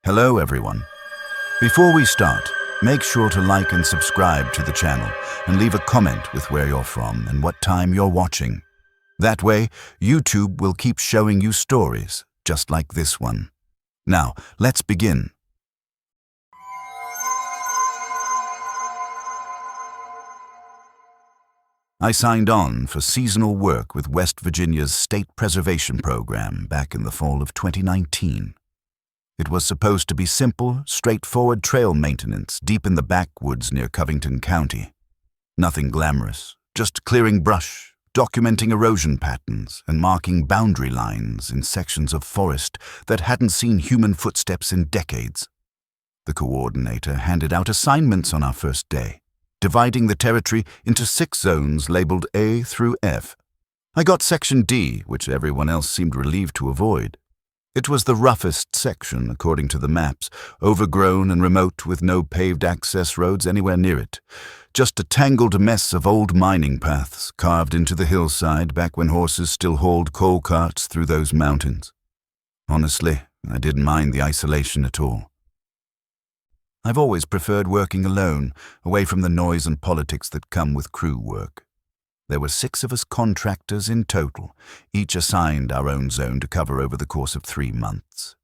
Hello everyone. Before we start, make sure to like and subscribe to the channel and leave a comment with where you're from and what time you're watching. That way, YouTube will keep showing you stories just like this one. Now, let's begin. I signed on for seasonal work with West Virginia's State Preservation Program back in the fall of 2019. It was supposed to be simple, straightforward trail maintenance deep in the backwoods near Covington County. Nothing glamorous, just clearing brush, documenting erosion patterns, and marking boundary lines in sections of forest that hadn't seen human footsteps in decades. The coordinator handed out assignments on our first day, dividing the territory into 6 zones labeled A through F. I got Section D, which everyone else seemed relieved to avoid. It was the roughest section, according to the maps, overgrown and remote with no paved access roads anywhere near it. Just a tangled mess of old mining paths carved into the hillside back when horses still hauled coal carts through those mountains. Honestly, I didn't mind the isolation at all. I've always preferred working alone, away from the noise and politics that come with crew work. There were 6 of us contractors in total, each assigned our own zone to cover over the course of 3 months.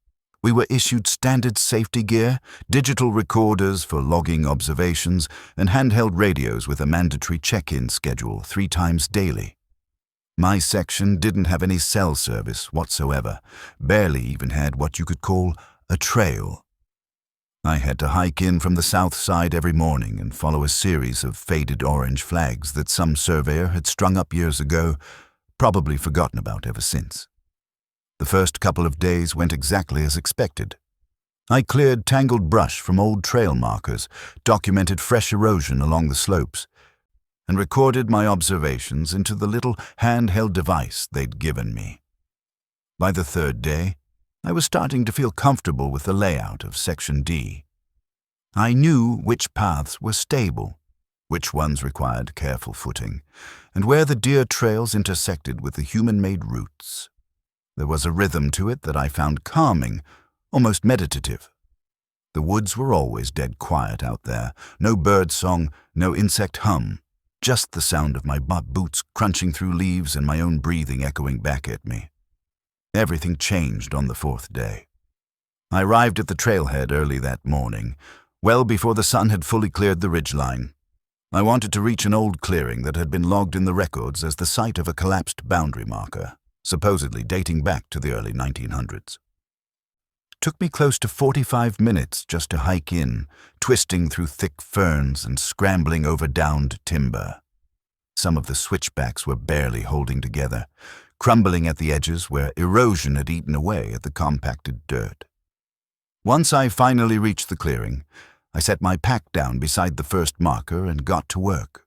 We were issued standard safety gear, digital recorders for logging observations, and handheld radios with a mandatory check-in schedule 3 times daily. My section didn't have any cell service whatsoever, barely even had what you could call a trail. I had to hike in from the south side every morning and follow a series of faded orange flags that some surveyor had strung up years ago, probably forgotten about ever since. The first couple of days went exactly as expected. I cleared tangled brush from old trail markers, documented fresh erosion along the slopes, and recorded my observations into the little handheld device they'd given me. By the 3rd day, I was starting to feel comfortable with the layout of Section D. I knew which paths were stable, which ones required careful footing, and where the deer trails intersected with the human-made routes. There was a rhythm to it that I found calming, almost meditative. The woods were always dead quiet out there, no bird song, no insect hum, just the sound of my boots crunching through leaves and my own breathing echoing back at me. Everything changed on the 4th day. I arrived at the trailhead early that morning, well before the sun had fully cleared the ridgeline. I wanted to reach an old clearing that had been logged in the records as the site of a collapsed boundary marker, supposedly dating back to the early 1900s. It took me close to 45 minutes just to hike in, twisting through thick ferns and scrambling over downed timber. Some of the switchbacks were barely holding together, crumbling at the edges where erosion had eaten away at the compacted dirt. Once I finally reached the clearing, I set my pack down beside the first marker and got to work.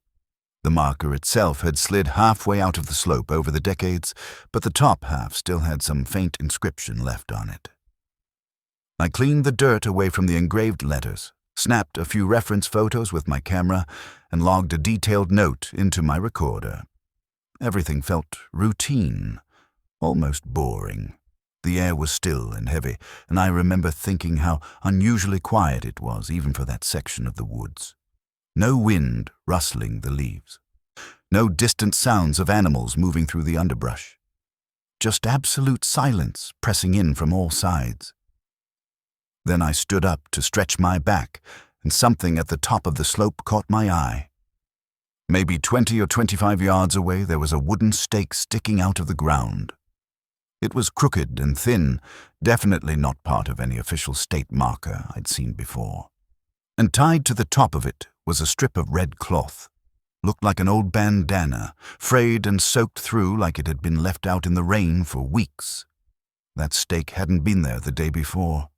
The marker itself had slid halfway out of the slope over the decades, but the top half still had some faint inscription left on it. I cleaned the dirt away from the engraved letters, snapped a few reference photos with my camera, and logged a detailed note into my recorder. Everything felt routine, almost boring. The air was still and heavy, and I remember thinking how unusually quiet it was even for that section of the woods. No wind rustling the leaves. No distant sounds of animals moving through the underbrush. Just absolute silence pressing in from all sides. Then I stood up to stretch my back, and something at the top of the slope caught my eye. Maybe 20 or 25 yards away, there was a wooden stake sticking out of the ground. It was crooked and thin, definitely not part of any official state marker I'd seen before. And tied to the top of it was a strip of red cloth. Looked like an old bandana, frayed and soaked through like it had been left out in the rain for weeks. That stake hadn't been there the day before.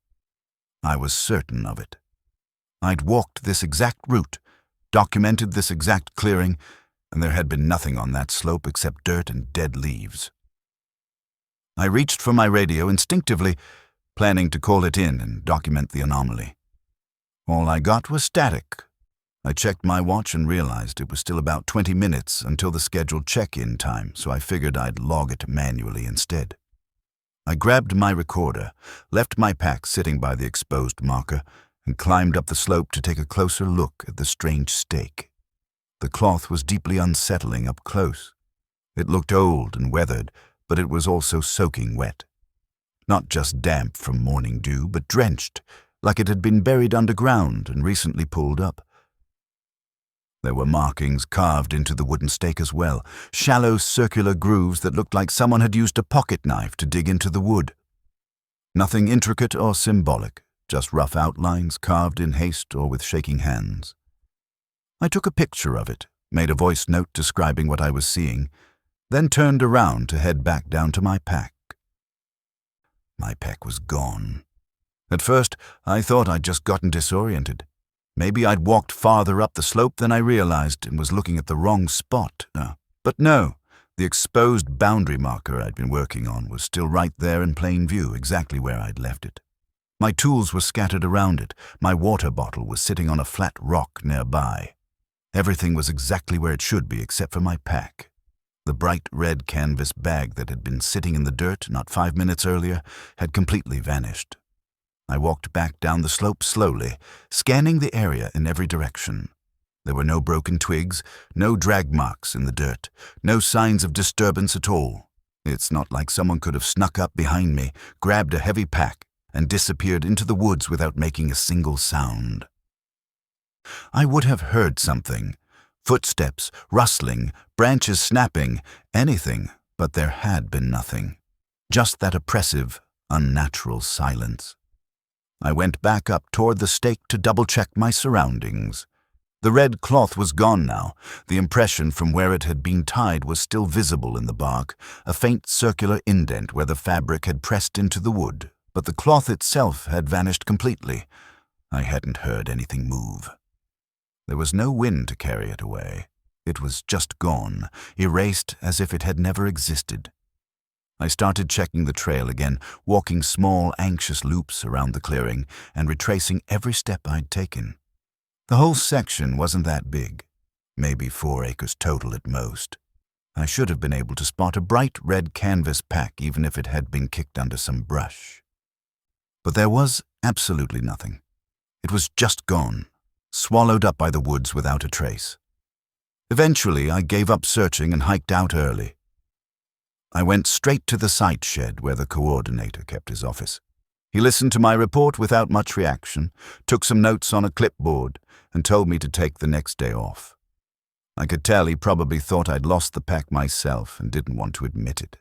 I was certain of it. I'd walked this exact route, documented this exact clearing, and there had been nothing on that slope except dirt and dead leaves. I reached for my radio instinctively, planning to call it in and document the anomaly. All I got was static. I checked my watch and realized it was still about 20 minutes until the scheduled check-in time, so I figured I'd log it manually instead. I grabbed my recorder, left my pack sitting by the exposed marker, and climbed up the slope to take a closer look at the strange stake. The cloth was deeply unsettling up close. It looked old and weathered, but it was also soaking wet. Not just damp from morning dew, but drenched, like it had been buried underground and recently pulled up. There were markings carved into the wooden stake as well, shallow circular grooves that looked like someone had used a pocket knife to dig into the wood. Nothing intricate or symbolic, just rough outlines carved in haste or with shaking hands. I took a picture of it, made a voice note describing what I was seeing, then turned around to head back down to my pack. My pack was gone. At first, I thought I'd just gotten disoriented. Maybe I'd walked farther up the slope than I realized and was looking at the wrong spot. But no, the exposed boundary marker I'd been working on was still right there in plain view, exactly where I'd left it. My tools were scattered around it. My water bottle was sitting on a flat rock nearby. Everything was exactly where it should be except for my pack. The bright red canvas bag that had been sitting in the dirt not 5 minutes earlier had completely vanished. I walked back down the slope slowly, scanning the area in every direction. There were no broken twigs, no drag marks in the dirt, no signs of disturbance at all. It's not like someone could have snuck up behind me, grabbed a heavy pack, and disappeared into the woods without making a single sound. I would have heard something. Footsteps, rustling, branches snapping, anything, but there had been nothing. Just that oppressive, unnatural silence. I went back up toward the stake to double-check my surroundings. The red cloth was gone now. The impression from where it had been tied was still visible in the bark, a faint circular indent where the fabric had pressed into the wood, but the cloth itself had vanished completely. I hadn't heard anything move. There was no wind to carry it away. It was just gone, erased as if it had never existed. I started checking the trail again, walking small, anxious loops around the clearing and retracing every step I'd taken. The whole section wasn't that big, maybe 4 acres total at most. I should have been able to spot a bright red canvas pack even if it had been kicked under some brush. But there was absolutely nothing. It was just gone, swallowed up by the woods without a trace. Eventually, I gave up searching and hiked out early. I went straight to the site shed where the coordinator kept his office. He listened to my report without much reaction, took some notes on a clipboard, and told me to take the next day off. I could tell he probably thought I'd lost the pack myself and didn't want to admit it.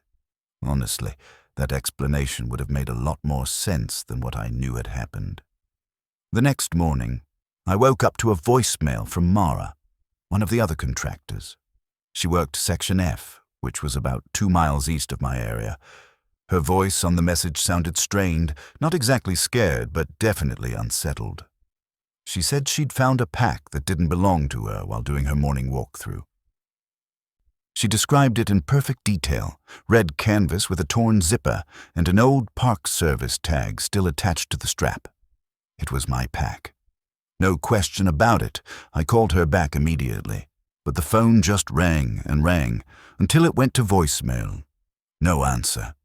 Honestly, that explanation would have made a lot more sense than what I knew had happened. The next morning, I woke up to a voicemail from Mara, one of the other contractors. She worked Section F, which was about 2 miles east of my area. Her voice on the message sounded strained, not exactly scared, but definitely unsettled. She said she'd found a pack that didn't belong to her while doing her morning walkthrough. She described it in perfect detail, red canvas with a torn zipper and an old Park Service tag still attached to the strap. It was my pack. No question about it, I called her back immediately. But the phone just rang and rang until it went to voicemail. No answer.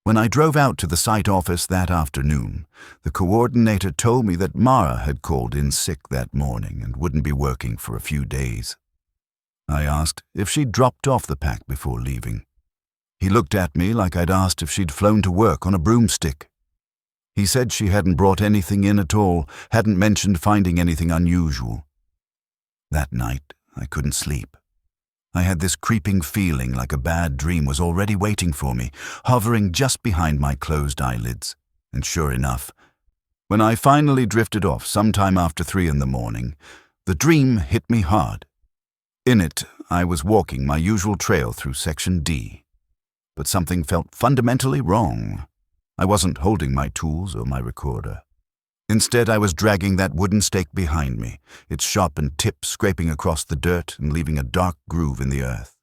When I drove out to the site office that afternoon, the coordinator told me that Mara had called in sick that morning and wouldn't be working for a few days. I asked if she'd dropped off the pack before leaving. He looked at me like I'd asked if she'd flown to work on a broomstick. He said she hadn't brought anything in at all, hadn't mentioned finding anything unusual. That night, I couldn't sleep. I had this creeping feeling like a bad dream was already waiting for me, hovering just behind my closed eyelids. And sure enough, when I finally drifted off sometime after 3 in the morning, the dream hit me hard. In it, I was walking my usual trail through Section D. But something felt fundamentally wrong. I wasn't holding my tools or my recorder. Instead, I was dragging that wooden stake behind me, its sharpened tip scraping across the dirt and leaving a dark groove in the earth.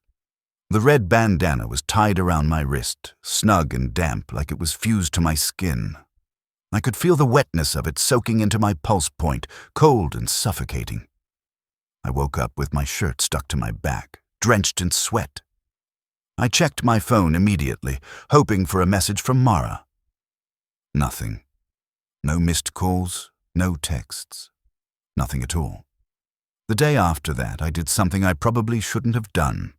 The red bandana was tied around my wrist, snug and damp like it was fused to my skin. I could feel the wetness of it soaking into my pulse point, cold and suffocating. I woke up with my shirt stuck to my back, drenched in sweat. I checked my phone immediately, hoping for a message from Mara. Nothing. No missed calls, no texts. Nothing at all. The day after that, I did something I probably shouldn't have done.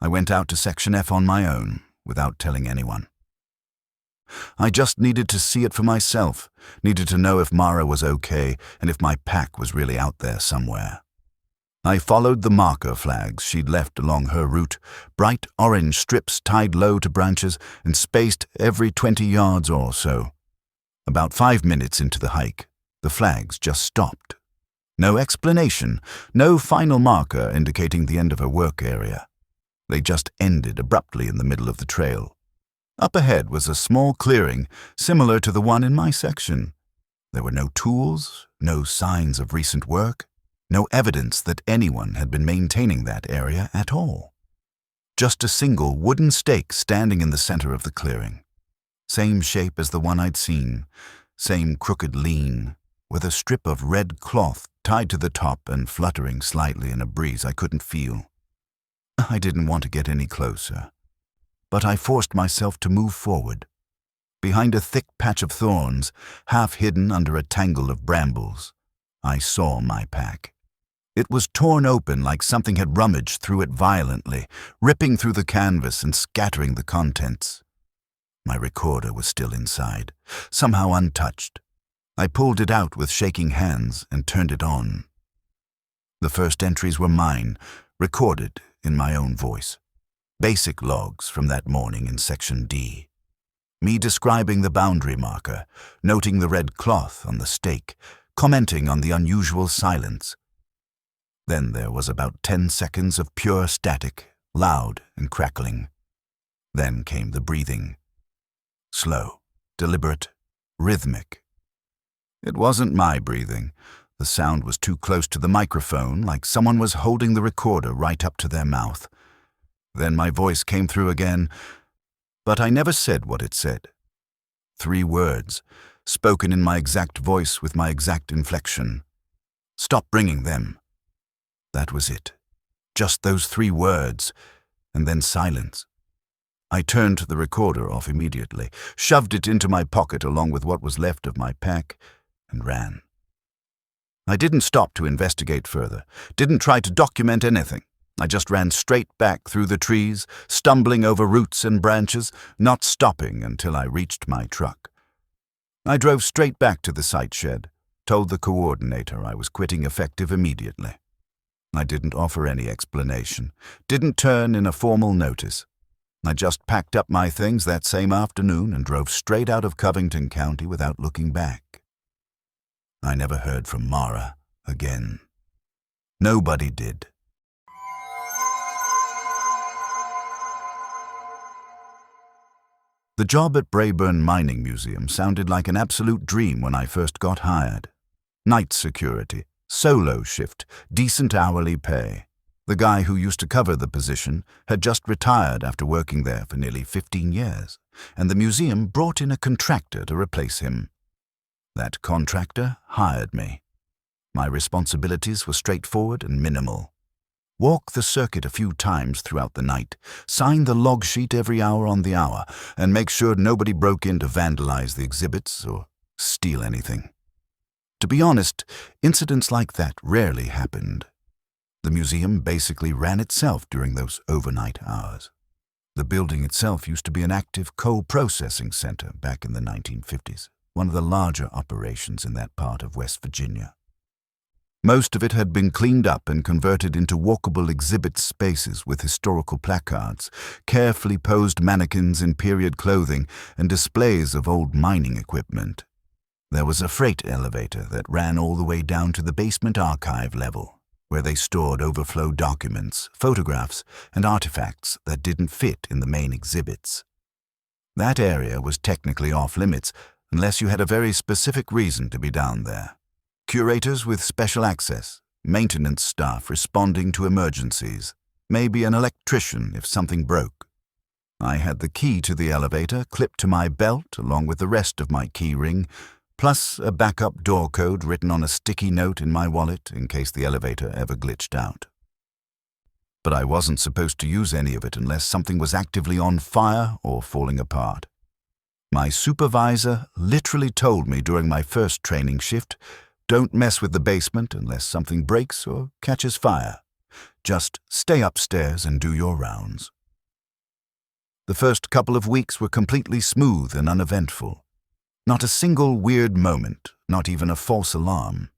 I went out to Section F on my own, without telling anyone. I just needed to see it for myself, needed to know if Mara was okay and if my pack was really out there somewhere. I followed the marker flags she'd left along her route, bright orange strips tied low to branches and spaced every 20 yards or so. About 5 minutes into the hike, the flags just stopped. No explanation, no final marker indicating the end of her work area. They just ended abruptly in the middle of the trail. Up ahead was a small clearing, similar to the one in my section. There were no tools, no signs of recent work, no evidence that anyone had been maintaining that area at all. Just a single wooden stake standing in the center of the clearing. Same shape as the one I'd seen, same crooked lean, with a strip of red cloth tied to the top and fluttering slightly in a breeze I couldn't feel. I didn't want to get any closer, but I forced myself to move forward. Behind a thick patch of thorns, half hidden under a tangle of brambles, I saw my pack. It was torn open like something had rummaged through it violently, ripping through the canvas and scattering the contents. My recorder was still inside, somehow untouched. I pulled it out with shaking hands and turned it on. The first entries were mine, recorded in my own voice. Basic logs from that morning in Section D. Me describing the boundary marker, noting the red cloth on the stake, commenting on the unusual silence. Then there was about 10 seconds of pure static, loud and crackling. Then came the breathing. Slow, deliberate, rhythmic. It wasn't my breathing. The sound was too close to the microphone, like someone was holding the recorder right up to their mouth. Then my voice came through again, but I never said what it said. 3 words, spoken in my exact voice with my exact inflection. Stop bringing them. That was it. Just those 3 words, and then silence. I turned the recorder off immediately, shoved it into my pocket along with what was left of my pack, and ran. I didn't stop to investigate further, didn't try to document anything. I just ran straight back through the trees, stumbling over roots and branches, not stopping until I reached my truck. I drove straight back to the site shed, told the coordinator I was quitting effective immediately. I didn't offer any explanation, didn't turn in a formal notice. I just packed up my things that same afternoon and drove straight out of Covington County without looking back. I never heard from Mara again. Nobody did. The job at Braeburn Mining Museum sounded like an absolute dream when I first got hired. Night security, solo shift, decent hourly pay. The guy who used to cover the position had just retired after working there for nearly 15 years, and the museum brought in a contractor to replace him. That contractor hired me. My responsibilities were straightforward and minimal. Walk the circuit a few times throughout the night, sign the log sheet every hour on the hour, and make sure nobody broke in to vandalize the exhibits or steal anything. To be honest, incidents like that rarely happened. The museum basically ran itself during those overnight hours. The building itself used to be an active coal processing center back in the 1950s, one of the larger operations in that part of West Virginia. Most of it had been cleaned up and converted into walkable exhibit spaces with historical placards, carefully posed mannequins in period clothing, and displays of old mining equipment. There was a freight elevator that ran all the way down to the basement archive level, where they stored overflow documents, photographs, and artifacts that didn't fit in the main exhibits. That area was technically off-limits unless you had a very specific reason to be down there. Curators with special access, maintenance staff responding to emergencies, maybe an electrician if something broke. I had the key to the elevator clipped to my belt along with the rest of my key ring, plus a backup door code written on a sticky note in my wallet in case the elevator ever glitched out. but I wasn't supposed to use any of it unless something was actively on fire or falling apart. My supervisor literally told me during my first training shift, "Don't mess with the basement unless something breaks or catches fire. Just stay upstairs and do your rounds." The first couple of weeks were completely smooth and uneventful. Not a single weird moment, not even a false alarm.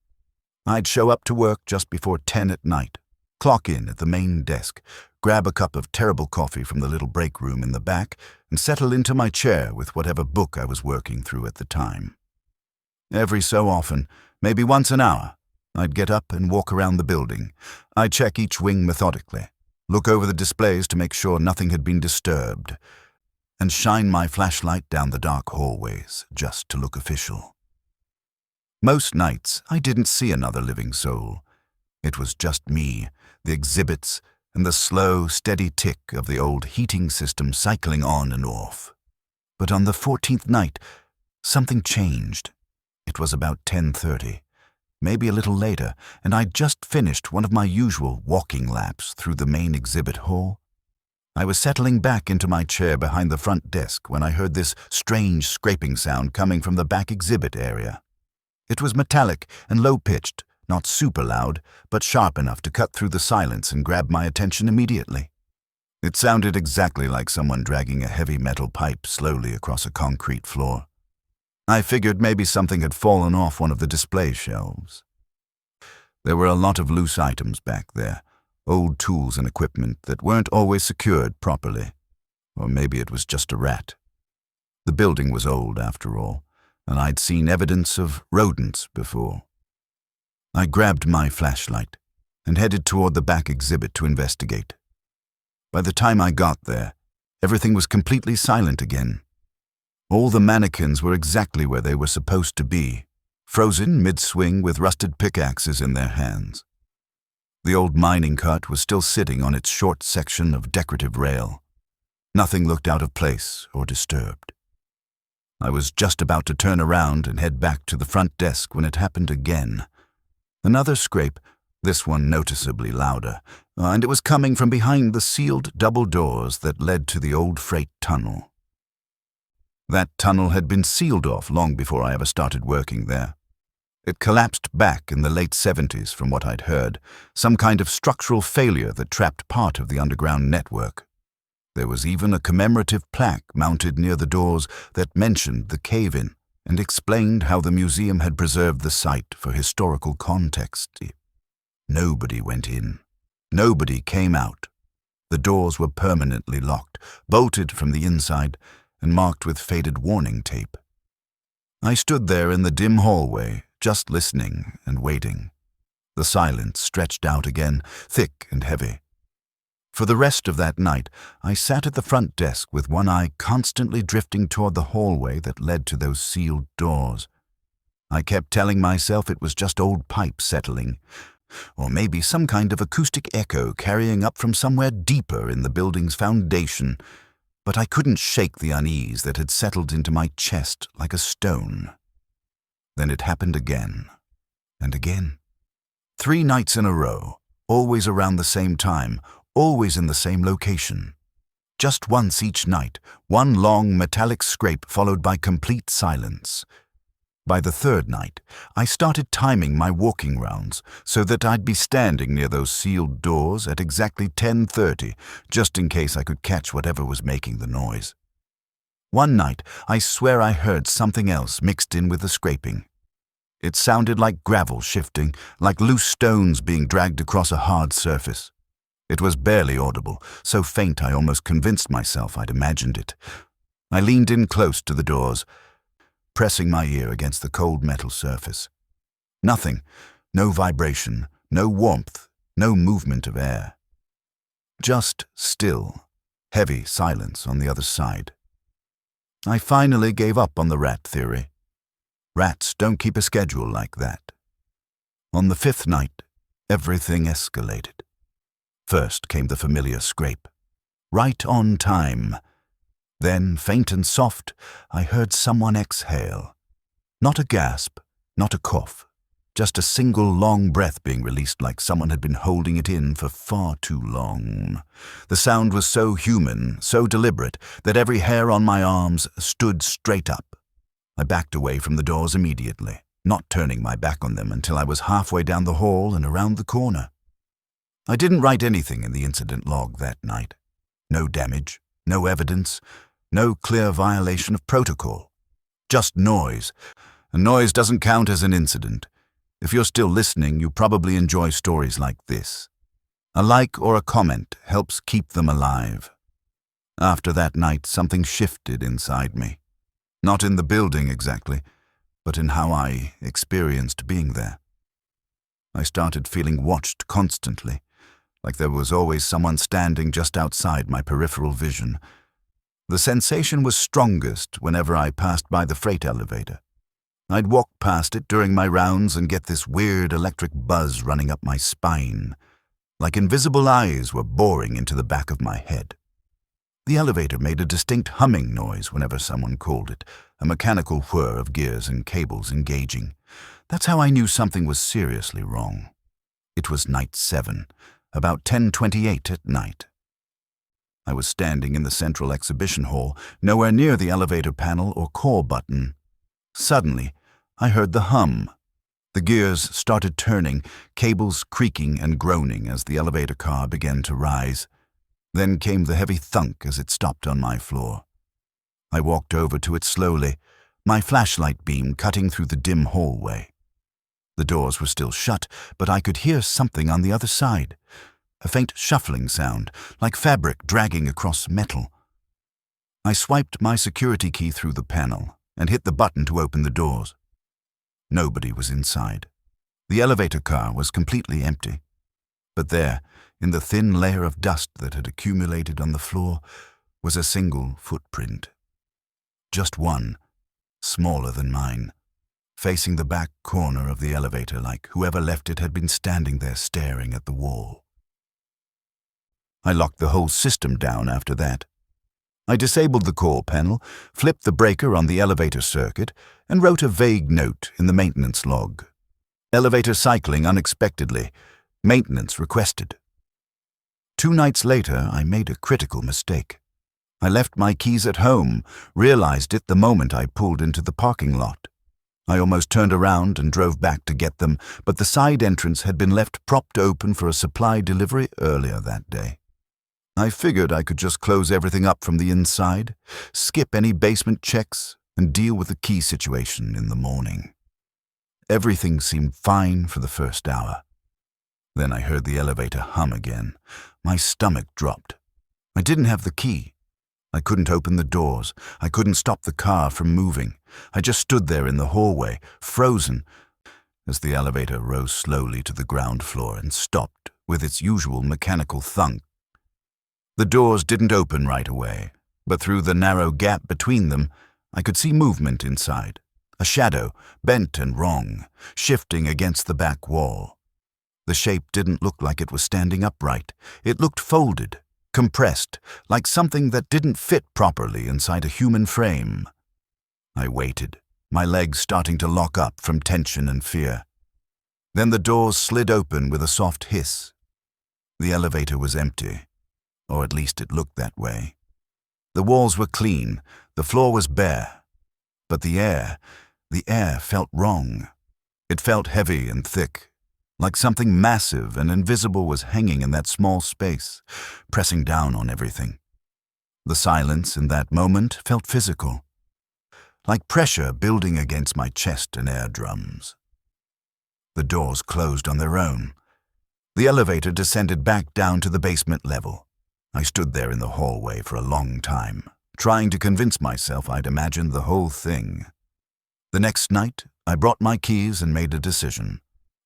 I'd show up to work just before 10 at night, clock in at the main desk, grab a cup of terrible coffee from the little break room in the back, and settle into my chair with whatever book I was working through at the time. Every so often, maybe once an hour, I'd get up and walk around the building. I'd check each wing methodically, look over the displays to make sure nothing had been disturbed, and shine my flashlight down the dark hallways just to look official. Most nights, I didn't see another living soul. It was just me, the exhibits, and the slow, steady tick of the old heating system cycling on and off. But on the 14th night, something changed. It was about 10:30, maybe a little later, and I'd just finished one of my usual walking laps through the main exhibit hall. I was settling back into my chair behind the front desk when I heard this strange scraping sound coming from the back exhibit area. It was metallic and low-pitched, not super loud, but sharp enough to cut through the silence and grab my attention immediately. It sounded exactly like someone dragging a heavy metal pipe slowly across a concrete floor. I figured maybe something had fallen off one of the display shelves. There were a lot of loose items back there, old tools and equipment that weren't always secured properly. Or maybe it was just a rat. The building was old, after all, and I'd seen evidence of rodents before. I grabbed my flashlight and headed toward the back exhibit to investigate. By the time I got there, everything was completely silent again. All the mannequins were exactly where they were supposed to be, frozen mid-swing with rusted pickaxes in their hands. The old mining cart was still sitting on its short section of decorative rail. Nothing looked out of place or disturbed. I was just about to turn around and head back to the front desk when it happened again. Another scrape, this one noticeably louder, and it was coming from behind the sealed double doors that led to the old freight tunnel. That tunnel had been sealed off long before I ever started working there. It collapsed back in the late 70s from what I'd heard, some kind of structural failure that trapped part of the underground network. There was even a commemorative plaque mounted near the doors that mentioned the cave-in and explained how the museum had preserved the site for historical context. Nobody went in. Nobody came out. The doors were permanently locked, bolted from the inside, and marked with faded warning tape. I stood there in the dim hallway, just listening and waiting. The silence stretched out again, thick and heavy. For the rest of that night, I sat at the front desk with one eye constantly drifting toward the hallway that led to those sealed doors. I kept telling myself it was just old pipes settling, or maybe some kind of acoustic echo carrying up from somewhere deeper in the building's foundation, but I couldn't shake the unease that had settled into my chest like a stone. Then it happened again, and again. 3 nights in a row, always around the same time, always in the same location. Just once each night, one long metallic scrape followed by complete silence. By the 3rd night, I started timing my walking rounds so that I'd be standing near those sealed doors at exactly 10:30, just in case I could catch whatever was making the noise. One night, I swear I heard something else mixed in with the scraping. It sounded like gravel shifting, like loose stones being dragged across a hard surface. It was barely audible, so faint I almost convinced myself I'd imagined it. I leaned in close to the doors, pressing my ear against the cold metal surface. Nothing, no vibration, no warmth, no movement of air. Just still, heavy silence on the other side. I finally gave up on the rat theory. Rats don't keep a schedule like that. On the 5th night, everything escalated. First came the familiar scrape. Right on time. Then, faint and soft, I heard someone exhale. Not a gasp, not a cough. just a single long breath being released like someone had been holding it in for far too long. The sound was so human, so deliberate, that every hair on my arms stood straight up. I backed away from the doors immediately, not turning my back on them until I was halfway down the hall and around the corner. I didn't write anything in the incident log that night. No damage, no evidence, no clear violation of protocol. Just noise. And noise doesn't count as an incident. If you're still listening, you probably enjoy stories like this. A like or a comment helps keep them alive. After that night, something shifted inside me. Not in the building exactly, but in how I experienced being there. I started feeling watched constantly, like there was always someone standing just outside my peripheral vision. The sensation was strongest whenever I passed by the freight elevator. I'd walk past it during my rounds and get this weird electric buzz running up my spine, like invisible eyes were boring into the back of my head. The elevator made a distinct humming noise whenever someone called it, a mechanical whir of gears and cables engaging. That's how I knew something was seriously wrong. It was night 7, about 10:28 at night. I was standing in the central exhibition hall, nowhere near the elevator panel or call button. Suddenly, I heard the hum. The gears started turning, cables creaking and groaning as the elevator car began to rise. Then came the heavy thunk as it stopped on my floor. I walked over to it slowly, my flashlight beam cutting through the dim hallway. The doors were still shut, but I could hear something on the other side. A faint shuffling sound, like fabric dragging across metal. I swiped my security key through the panel and hit the button to open the doors. Nobody was inside. The elevator car was completely empty. But there, in the thin layer of dust that had accumulated on the floor, was a single footprint. Just one, smaller than mine, facing the back corner of the elevator like whoever left it had been standing there staring at the wall. I locked the whole system down after that. I disabled the call panel, flipped the breaker on the elevator circuit, and wrote a vague note in the maintenance log. Elevator cycling unexpectedly. Maintenance requested. 2 nights later, I made a critical mistake. I left my keys at home, realized it the moment I pulled into the parking lot. I almost turned around and drove back to get them, but the side entrance had been left propped open for a supply delivery earlier that day. I figured I could just close everything up from the inside, skip any basement checks, and deal with the key situation in the morning. Everything seemed fine for the first hour. Then I heard the elevator hum again. My stomach dropped. I didn't have the key. I couldn't open the doors. I couldn't stop the car from moving. I just stood there in the hallway, frozen, as the elevator rose slowly to the ground floor and stopped with its usual mechanical thunk. The doors didn't open right away, but through the narrow gap between them, I could see movement inside. A shadow, bent and wrong, shifting against the back wall. The shape didn't look like it was standing upright. It looked folded, compressed, like something that didn't fit properly inside a human frame. I waited, my legs starting to lock up from tension and fear. Then the doors slid open with a soft hiss. The elevator was empty, or at least it looked that way. The walls were clean, the floor was bare, but the air felt wrong. It felt heavy and thick, like something massive and invisible was hanging in that small space, pressing down on everything. The silence in that moment felt physical, like pressure building against my chest and eardrums. The doors closed on their own. The elevator descended back down to the basement level. I stood there in the hallway for a long time, trying to convince myself I'd imagined the whole thing. The next night, I brought my keys and made a decision.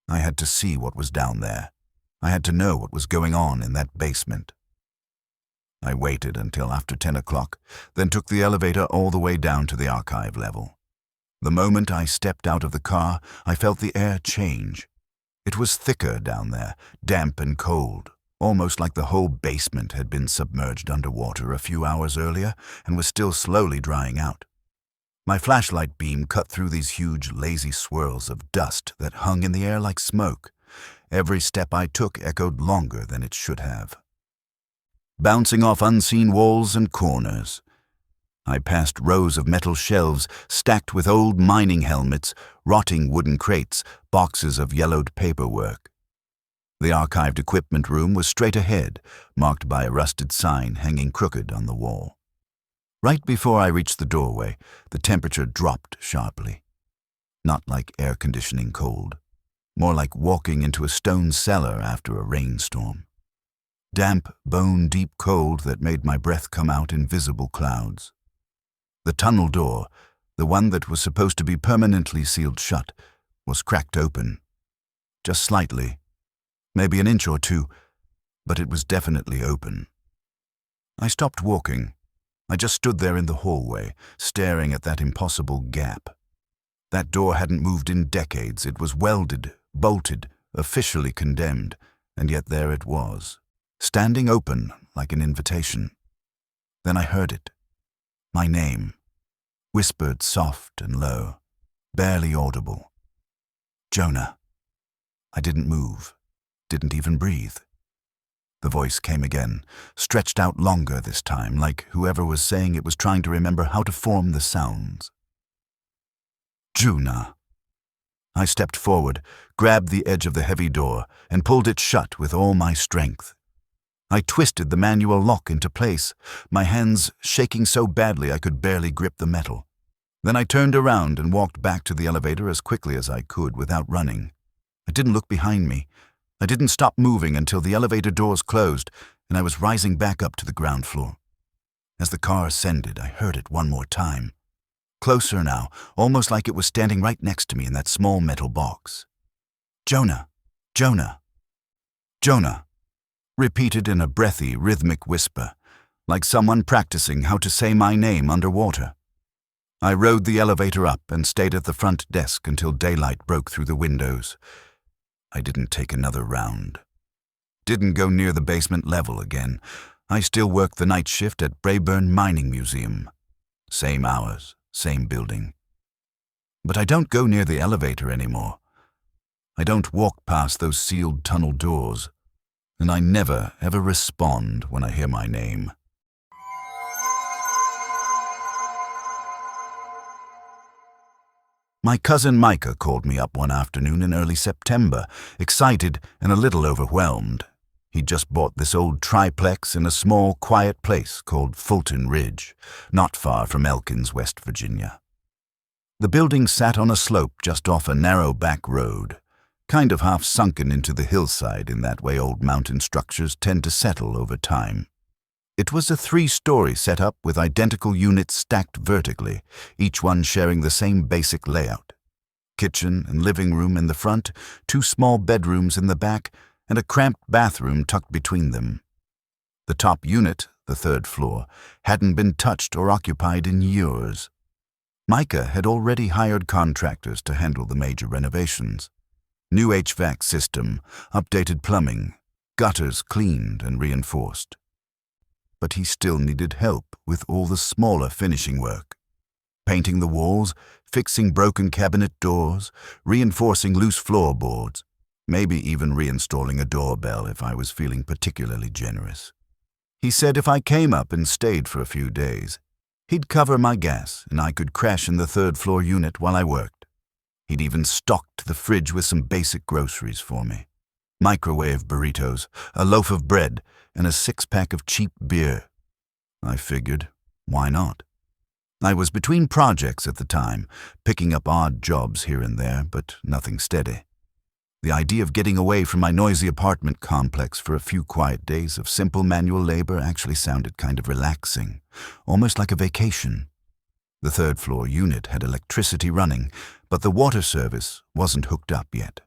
I had to see what was down there. I had to know what was going on in that basement. I waited until after 10 o'clock, then took the elevator all the way down to the archive level. The moment I stepped out of the car, I felt the air change. It was thicker down there, damp and cold, almost like the whole basement had been submerged underwater a few hours earlier and was still slowly drying out. My flashlight beam cut through these huge, lazy swirls of dust that hung in the air like smoke. Every step I took echoed longer than it should have, bouncing off unseen walls and corners. I passed rows of metal shelves stacked with old mining helmets, rotting wooden crates, boxes of yellowed paperwork. The archived equipment room was straight ahead, marked by a rusted sign hanging crooked on the wall. Right before I reached the doorway, the temperature dropped sharply. Not like air conditioning cold, more like walking into a stone cellar after a rainstorm. Damp, bone-deep cold that made my breath come out in visible clouds. The tunnel door, the one that was supposed to be permanently sealed shut, was cracked open. Just slightly, maybe an inch or two, but it was definitely open. I stopped walking. I just stood there in the hallway, staring at that impossible gap. That door hadn't moved in decades. It was welded, bolted, officially condemned, and yet there it was, standing open like an invitation. Then I heard it. My name, whispered soft and low, barely audible. Jonah. I didn't move, didn't even breathe. The voice came again, stretched out longer this time, like whoever was saying it was trying to remember how to form the sounds. Jonah. I stepped forward, grabbed the edge of the heavy door, and pulled it shut with all my strength. I twisted the manual lock into place, my hands shaking so badly I could barely grip the metal. Then I turned around and walked back to the elevator as quickly as I could without running. I didn't look behind me. I didn't stop moving until the elevator doors closed and I was rising back up to the ground floor. As the car ascended, I heard it one more time. Closer now, almost like it was standing right next to me in that small metal box. Jonah, Jonah, Jonah, repeated in a breathy, rhythmic whisper, like someone practicing how to say my name underwater. I rode the elevator up and stayed at the front desk until daylight broke through the windows. I didn't take another round. Didn't go near the basement level again. I still worked the night shift at Brayburn Mining Museum. Same hours, same building. But I don't go near the elevator anymore. I don't walk past those sealed tunnel doors. And I never, ever respond when I hear my name. My cousin Micah called me up one afternoon in early September, excited and a little overwhelmed. He'd just bought this old triplex in a small, quiet place called Fulton Ridge, not far from Elkins, West Virginia. The building sat on a slope just off a narrow back road, kind of half sunken into the hillside in that way old mountain structures tend to settle over time. It was a 3-story setup with identical units stacked vertically, each one sharing the same basic layout. Kitchen and living room in the front, 2 small bedrooms in the back, and a cramped bathroom tucked between them. The top unit, the 3rd floor, hadn't been touched or occupied in years. Micah had already hired contractors to handle the major renovations. New HVAC system, updated plumbing, gutters cleaned and reinforced. But he still needed help with all the smaller finishing work. Painting the walls, fixing broken cabinet doors, reinforcing loose floorboards, maybe even reinstalling a doorbell if I was feeling particularly generous. He said if I came up and stayed for a few days, he'd cover my gas and I could crash in the 3rd floor unit while I worked. He'd even stocked the fridge with some basic groceries for me. Microwave burritos, a loaf of bread, and a 6-pack of cheap beer. I figured, why not? I was between projects at the time, picking up odd jobs here and there, but nothing steady. The idea of getting away from my noisy apartment complex for a few quiet days of simple manual labor actually sounded kind of relaxing, almost like a vacation. The 3rd floor unit had electricity running, but the water service wasn't hooked up yet.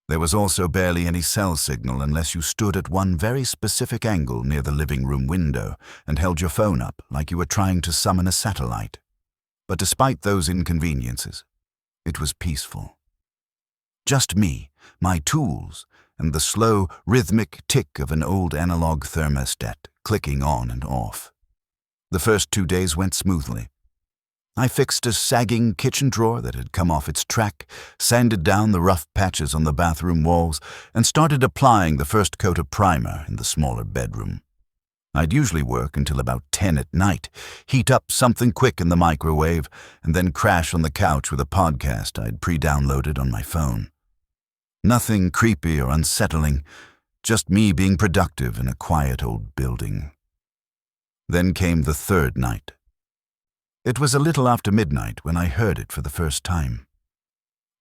There was also barely any cell signal unless you stood at one very specific angle near the living room window and held your phone up like you were trying to summon a satellite. But despite those inconveniences, it was peaceful. Just me, my tools, and the slow, rhythmic tick of an old analog thermostat clicking on and off. The first 2 days went smoothly. I fixed a sagging kitchen drawer that had come off its track, sanded down the rough patches on the bathroom walls, and started applying the first coat of primer in the smaller bedroom. I'd usually work until about 10 at night, heat up something quick in the microwave, and then crash on the couch with a podcast I'd pre-downloaded on my phone. Nothing creepy or unsettling, just me being productive in a quiet old building. Then came the third night. It was a little after midnight when I heard it for the first time.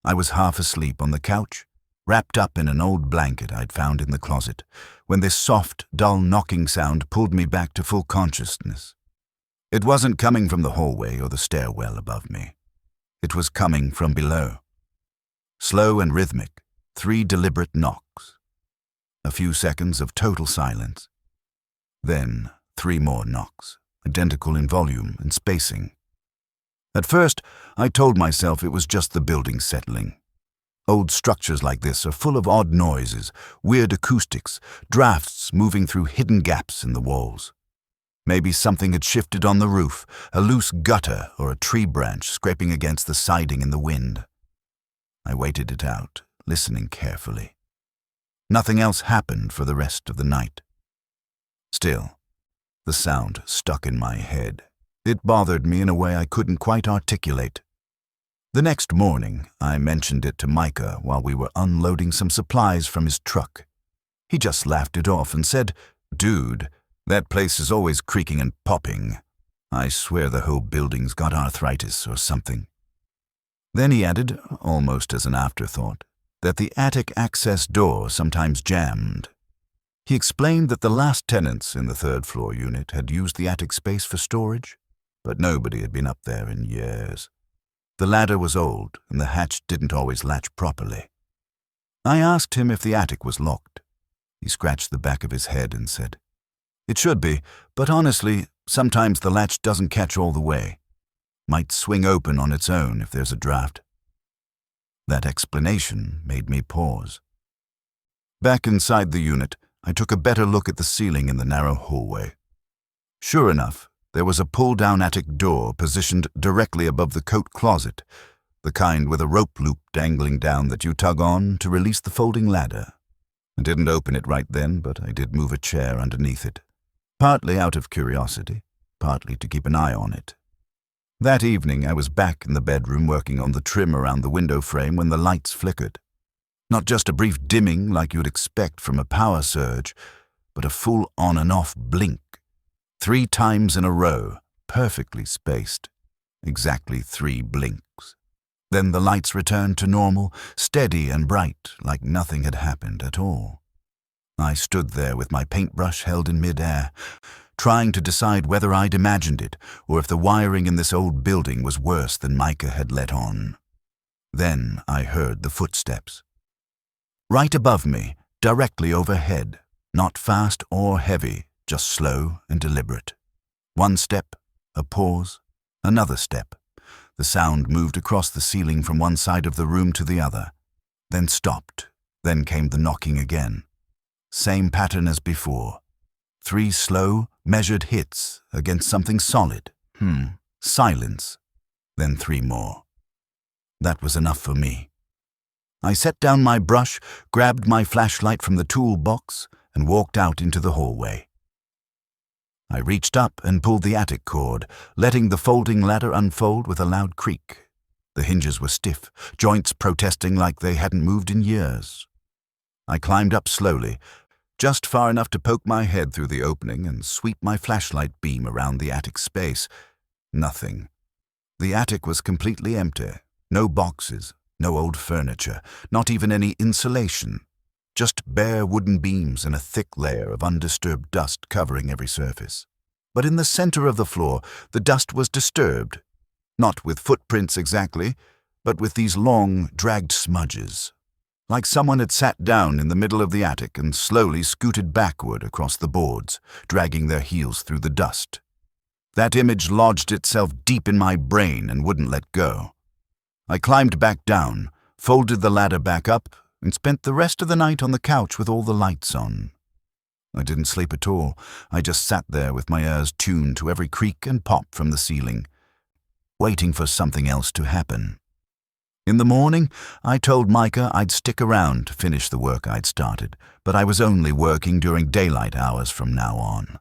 I was half asleep on the couch, wrapped up in an old blanket I'd found in the closet, when this soft, dull knocking sound pulled me back to full consciousness. It wasn't coming from the hallway or the stairwell above me. It was coming from below. Slow and rhythmic, 3 deliberate knocks. A few seconds of total silence. Then 3 more knocks, identical in volume and spacing. At first, I told myself it was just the building settling. Old structures like this are full of odd noises, weird acoustics, drafts moving through hidden gaps in the walls. Maybe something had shifted on the roof, a loose gutter or a tree branch scraping against the siding in the wind. I waited it out, listening carefully. Nothing else happened for the rest of the night. Still, the sound stuck in my head. It bothered me in a way I couldn't quite articulate. The next morning, I mentioned it to Micah while we were unloading some supplies from his truck. He just laughed it off and said, "Dude, that place is always creaking and popping. I swear the whole building's got arthritis or something." Then he added, almost as an afterthought, that the attic access door sometimes jammed. He explained that the last tenants in the 3rd floor unit had used the attic space for storage, but nobody had been up there in years. The ladder was old, and the hatch didn't always latch properly. I asked him if the attic was locked. He scratched the back of his head and said, "It should be, but honestly, sometimes the latch doesn't catch all the way. Might swing open on its own if there's a draft." That explanation made me pause. Back inside the unit, I took a better look at the ceiling in the narrow hallway. Sure enough, there was a pull-down attic door positioned directly above the coat closet, the kind with a rope loop dangling down that you tug on to release the folding ladder. I didn't open it right then, but I did move a chair underneath it, partly out of curiosity, partly to keep an eye on it. That evening, I was back in the bedroom working on the trim around the window frame when the lights flickered. Not just a brief dimming like you'd expect from a power surge, but a full on and off blink. 3 times in a row, perfectly spaced. Exactly 3 blinks. Then the lights returned to normal, steady and bright, like nothing had happened at all. I stood there with my paintbrush held in mid-air, trying to decide whether I'd imagined it or if the wiring in this old building was worse than Micah had let on. Then I heard the footsteps. Right above me, directly overhead, not fast or heavy, just slow and deliberate. 1 step, a pause, another step. The sound moved across the ceiling from one side of the room to the other, then stopped. Then came the knocking again. Same pattern as before. 3 slow, measured hits against something solid. Silence. Then 3 more. That was enough for me. I set down my brush, grabbed my flashlight from the toolbox, and walked out into the hallway. I reached up and pulled the attic cord, letting the folding ladder unfold with a loud creak. The hinges were stiff, joints protesting like they hadn't moved in years. I climbed up slowly, just far enough to poke my head through the opening and sweep my flashlight beam around the attic space. Nothing. The attic was completely empty. No boxes, no old furniture, not even any insulation. Just bare wooden beams and a thick layer of undisturbed dust covering every surface. But in the center of the floor, the dust was disturbed. Not with footprints exactly, but with these long, dragged smudges. Like someone had sat down in the middle of the attic and slowly scooted backward across the boards, dragging their heels through the dust. That image lodged itself deep in my brain and wouldn't let go. I climbed back down, folded the ladder back up, and spent the rest of the night on the couch with all the lights on. I didn't sleep at all. I just sat there with my ears tuned to every creak and pop from the ceiling. waiting for something else to happen. In the morning, I told Micah I'd stick around to finish the work I'd started, but I was only working during daylight hours from now on.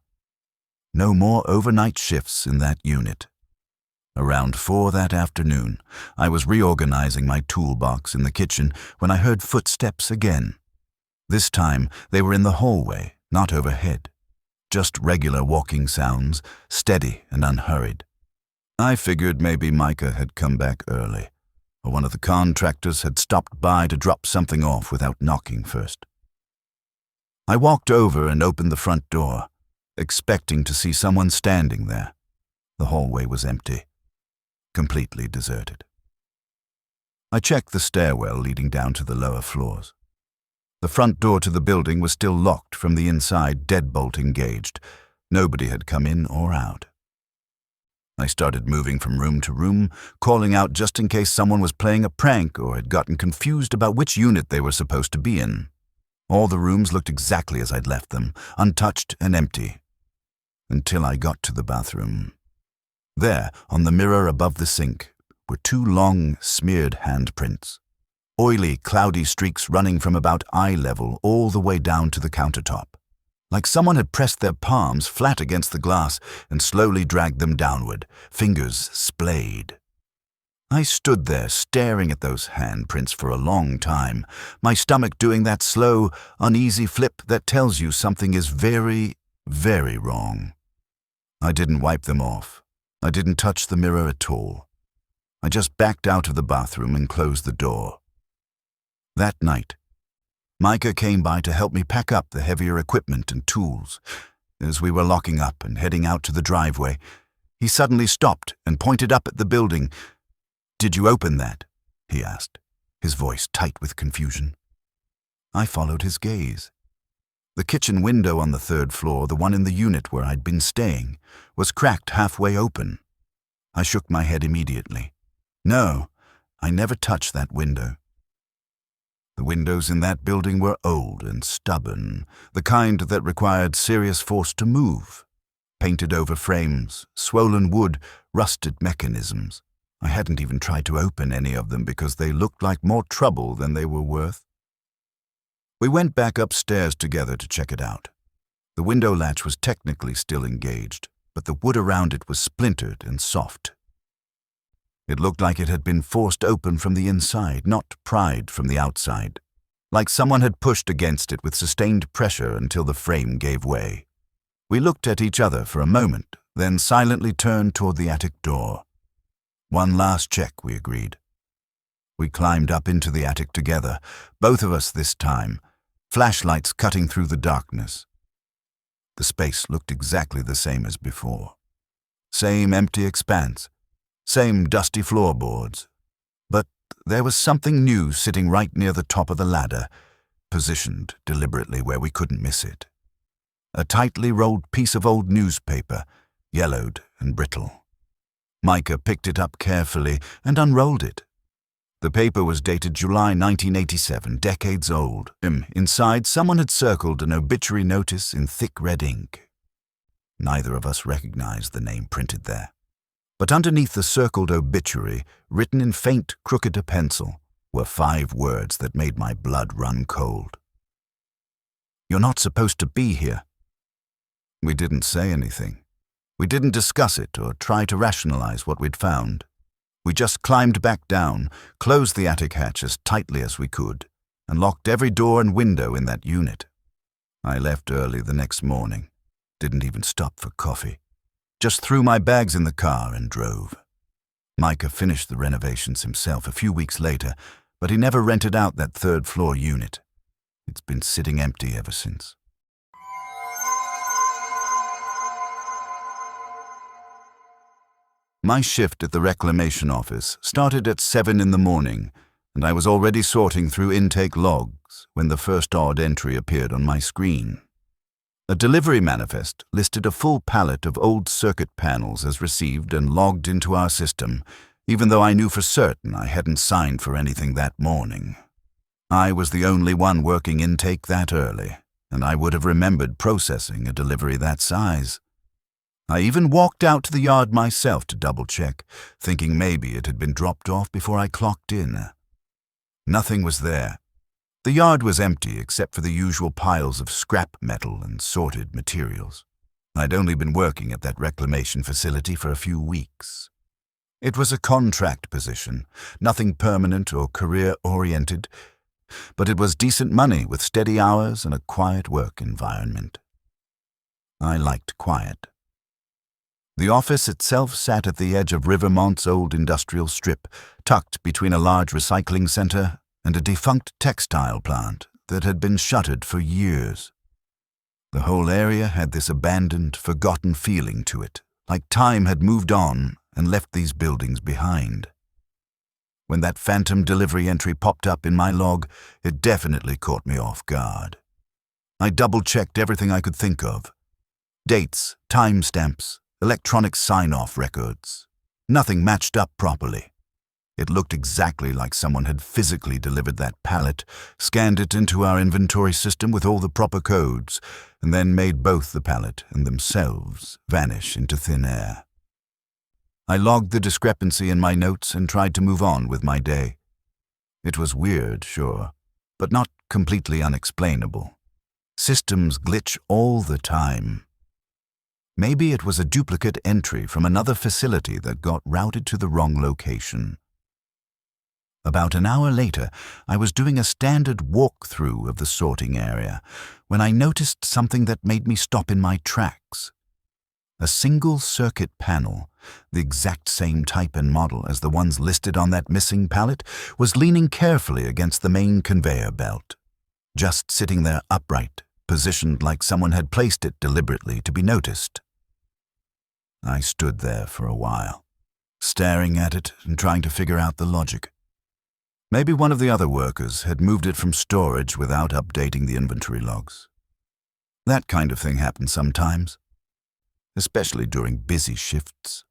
No more overnight shifts in that unit. Around 4 that afternoon, I was reorganizing my toolbox in the kitchen when I heard footsteps again. This time, they were in the hallway, not overhead. Just regular walking sounds, steady and unhurried. I figured maybe Micah had come back early, or one of the contractors had stopped by to drop something off without knocking first. I walked over and opened the front door, expecting to see someone standing there. The hallway was empty. Completely deserted. I checked the stairwell leading down to the lower floors. The front door to the building was still locked from the inside, deadbolt engaged. Nobody had come in or out. I started moving from room to room, calling out just in case someone was playing a prank or had gotten confused about which unit they were supposed to be in. All the rooms looked exactly as I'd left them, untouched and empty. Until I got to the bathroom. There, on the mirror above the sink, were 2 long, smeared handprints. Oily, cloudy streaks running from about eye level all the way down to the countertop. Like someone had pressed their palms flat against the glass and slowly dragged them downward, fingers splayed. I stood there staring at those handprints for a long time, my stomach doing that slow, uneasy flip that tells you something is very, very wrong. I didn't wipe them off. I didn't touch the mirror at all. I just backed out of the bathroom and closed the door. That night, Micah came by to help me pack up the heavier equipment and tools. As we were locking up and heading out to the driveway, he suddenly stopped and pointed up at the building. "Did you open that?" he asked, his voice tight with confusion. I followed his gaze. The kitchen window on the 3rd floor, the one in the unit where I'd been staying, was cracked halfway open. I shook my head immediately. No, I never touched that window. The windows in that building were old and stubborn, the kind that required serious force to move. Painted over frames, swollen wood, rusted mechanisms. I hadn't even tried to open any of them because they looked like more trouble than they were worth. We went back upstairs together to check it out. The window latch was technically still engaged, but the wood around it was splintered and soft. It looked like it had been forced open from the inside, not pried from the outside, like someone had pushed against it with sustained pressure until the frame gave way. We looked at each other for a moment, then silently turned toward the attic door. One last check, we agreed. We climbed up into the attic together, both of us this time, flashlights cutting through the darkness. The space looked exactly the same as before. Same empty expanse, same dusty floorboards. But there was something new sitting right near the top of the ladder, positioned deliberately where we couldn't miss it. A tightly rolled piece of old newspaper, yellowed and brittle. Micah picked it up carefully and unrolled it. The paper was dated July 1987, decades old. Inside, someone had circled an obituary notice in thick red ink. Neither of us recognized the name printed there. But underneath the circled obituary, written in faint, crooked pencil, were 5 words that made my blood run cold. "You're not supposed to be here." We didn't say anything. We didn't discuss it or try to rationalize what we'd found. We just climbed back down, closed the attic hatch as tightly as we could, and locked every door and window in that unit. I left early the next morning, didn't even stop for coffee. Just threw my bags in the car and drove. Micah finished the renovations himself a few weeks later, but he never rented out that 3rd floor unit. It's been sitting empty ever since. My shift at the reclamation office started at 7 in the morning, and I was already sorting through intake logs when the first odd entry appeared on my screen. A delivery manifest listed a full pallet of old circuit panels as received and logged into our system, even though I knew for certain I hadn't signed for anything that morning. I was the only one working intake that early, and I would have remembered processing a delivery that size. I even walked out to the yard myself to double-check, thinking maybe it had been dropped off before I clocked in. Nothing was there. The yard was empty except for the usual piles of scrap metal and sorted materials. I'd only been working at that reclamation facility for a few weeks. It was a contract position, nothing permanent or career-oriented, but it was decent money with steady hours and a quiet work environment. I liked quiet. The office itself sat at the edge of Rivermont's old industrial strip, tucked between a large recycling center and a defunct textile plant that had been shuttered for years. The whole area had this abandoned, forgotten feeling to it, like time had moved on and left these buildings behind. When that phantom delivery entry popped up in my log, it definitely caught me off guard. I double-checked everything I could think of. Dates, timestamps, electronic sign-off records. Nothing matched up properly. It looked exactly like someone had physically delivered that pallet, scanned it into our inventory system with all the proper codes, and then made both the pallet and themselves vanish into thin air. I logged the discrepancy in my notes and tried to move on with my day. It was weird, sure, but not completely unexplainable. Systems glitch all the time. Maybe it was a duplicate entry from another facility that got routed to the wrong location. About an hour later, I was doing a standard walkthrough of the sorting area when I noticed something that made me stop in my tracks. A single circuit panel, the exact same type and model as the ones listed on that missing pallet, was leaning carefully against the main conveyor belt, just sitting there upright, positioned like someone had placed it deliberately to be noticed. I stood there for a while, staring at it and trying to figure out the logic. Maybe one of the other workers had moved it from storage without updating the inventory logs. That kind of thing happens sometimes, especially during busy shifts.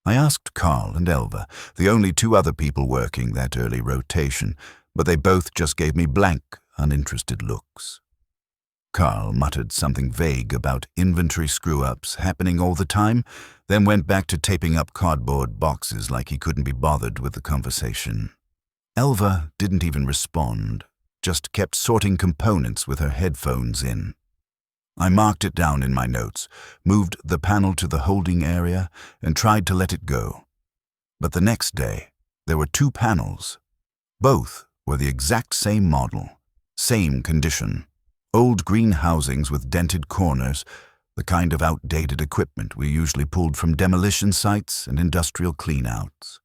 I asked Carl and Elva, the only two other people working that early rotation, but they both just gave me blank, uninterested looks. Carl muttered something vague about inventory screw-ups happening all the time, then went back to taping up cardboard boxes like he couldn't be bothered with the conversation. Elva didn't even respond, just kept sorting components with her headphones in. I marked it down in my notes, moved the panel to the holding area, and tried to let it go. But the next day, there were two panels. Both were the exact same model, same condition. Old green housings with dented corners, the kind of outdated equipment we usually pulled from demolition sites and industrial cleanouts.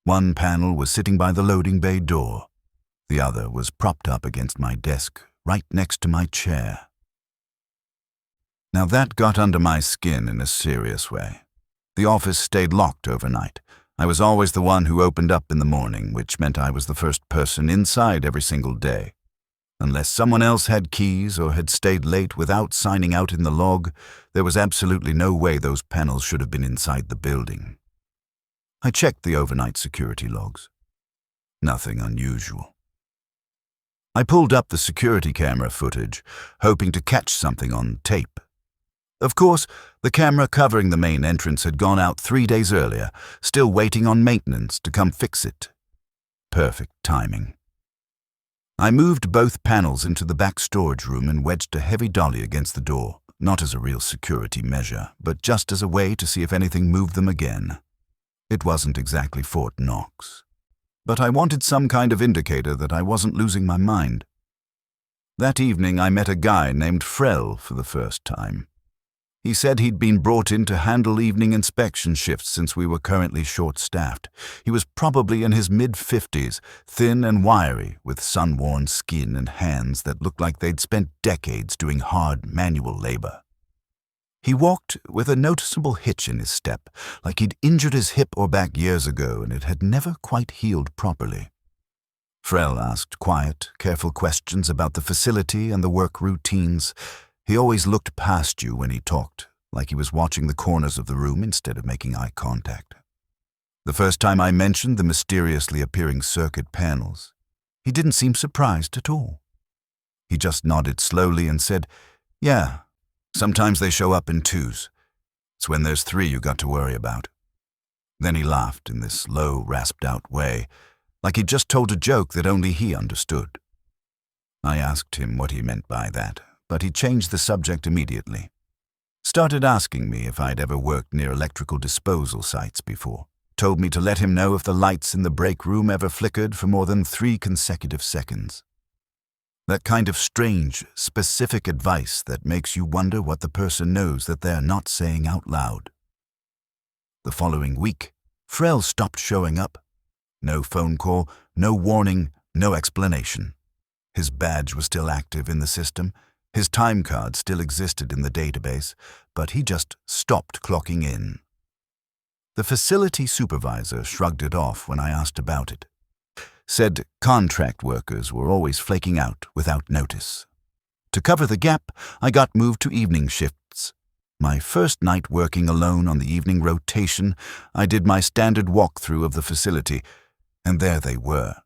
One panel was sitting by the loading bay door. The other was propped up against my desk, right next to my chair. Now that got under my skin in a serious way. The office stayed locked overnight. I was always the one who opened up in the morning, which meant I was the first person inside every single day. Unless someone else had keys or had stayed late without signing out in the log, there was absolutely no way those panels should have been inside the building. I checked the overnight security logs. Nothing unusual. I pulled up the security camera footage, hoping to catch something on tape. Of course, the camera covering the main entrance had gone out 3 days earlier, still waiting on maintenance to come fix it. Perfect timing. I moved both panels into the back storage room and wedged a heavy dolly against the door, not as a real security measure, but just as a way to see if anything moved them again. It wasn't exactly Fort Knox, but I wanted some kind of indicator that I wasn't losing my mind. That evening I met a guy named Frell for the first time. He said he'd been brought in to handle evening inspection shifts since we were currently short-staffed. He was probably in his mid-50s, thin and wiry, with sun-worn skin and hands that looked like they'd spent decades doing hard manual labor. He walked with a noticeable hitch in his step, like he'd injured his hip or back years ago and it had never quite healed properly. Frell asked quiet, careful questions about the facility and the work routines. He always looked past you when he talked, like he was watching the corners of the room instead of making eye contact. The first time I mentioned the mysteriously appearing circuit panels, he didn't seem surprised at all. He just nodded slowly and said, "Yeah, sometimes they show up in twos. It's when there's three you got to worry about." Then he laughed in this low, rasped-out way, like he'd just told a joke that only he understood. I asked him what he meant by that, but he changed the subject immediately. Started asking me if I'd ever worked near electrical disposal sites before. Told me to let him know if the lights in the break room ever flickered for more than 3 consecutive seconds. That kind of strange, specific advice that makes you wonder what the person knows that they're not saying out loud. The following week, Frel stopped showing up. No phone call, no warning, no explanation. His badge was still active in the system, his time card still existed in the database, but he just stopped clocking in. The facility supervisor shrugged it off when I asked about it. Said contract workers were always flaking out without notice. To cover the gap, I got moved to evening shifts. My first night working alone on the evening rotation, I did my standard walkthrough of the facility, and there they were.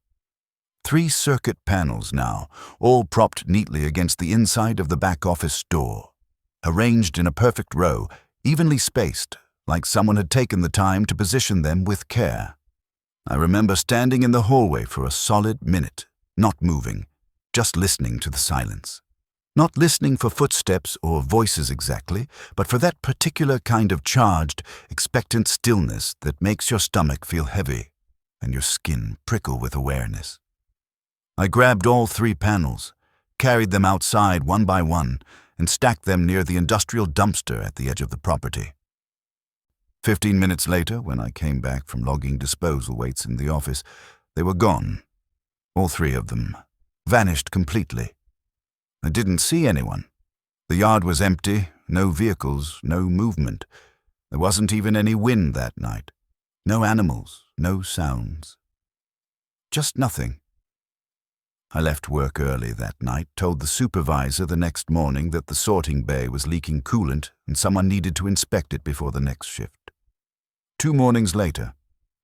3 circuit panels now, all propped neatly against the inside of the back office door, arranged in a perfect row, evenly spaced, like someone had taken the time to position them with care. I remember standing in the hallway for a solid minute, not moving, just listening to the silence. Not listening for footsteps or voices exactly, but for that particular kind of charged, expectant stillness that makes your stomach feel heavy and your skin prickle with awareness. I grabbed all 3 panels, carried them outside one by one, and stacked them near the industrial dumpster at the edge of the property. 15 minutes later, when I came back from logging disposal weights in the office, they were gone. All 3 of them. Vanished completely. I didn't see anyone. The yard was empty, no vehicles, no movement. There wasn't even any wind that night. No animals, no sounds. Just nothing. I left work early that night, told the supervisor the next morning that the sorting bay was leaking coolant and someone needed to inspect it before the next shift. 2 mornings later,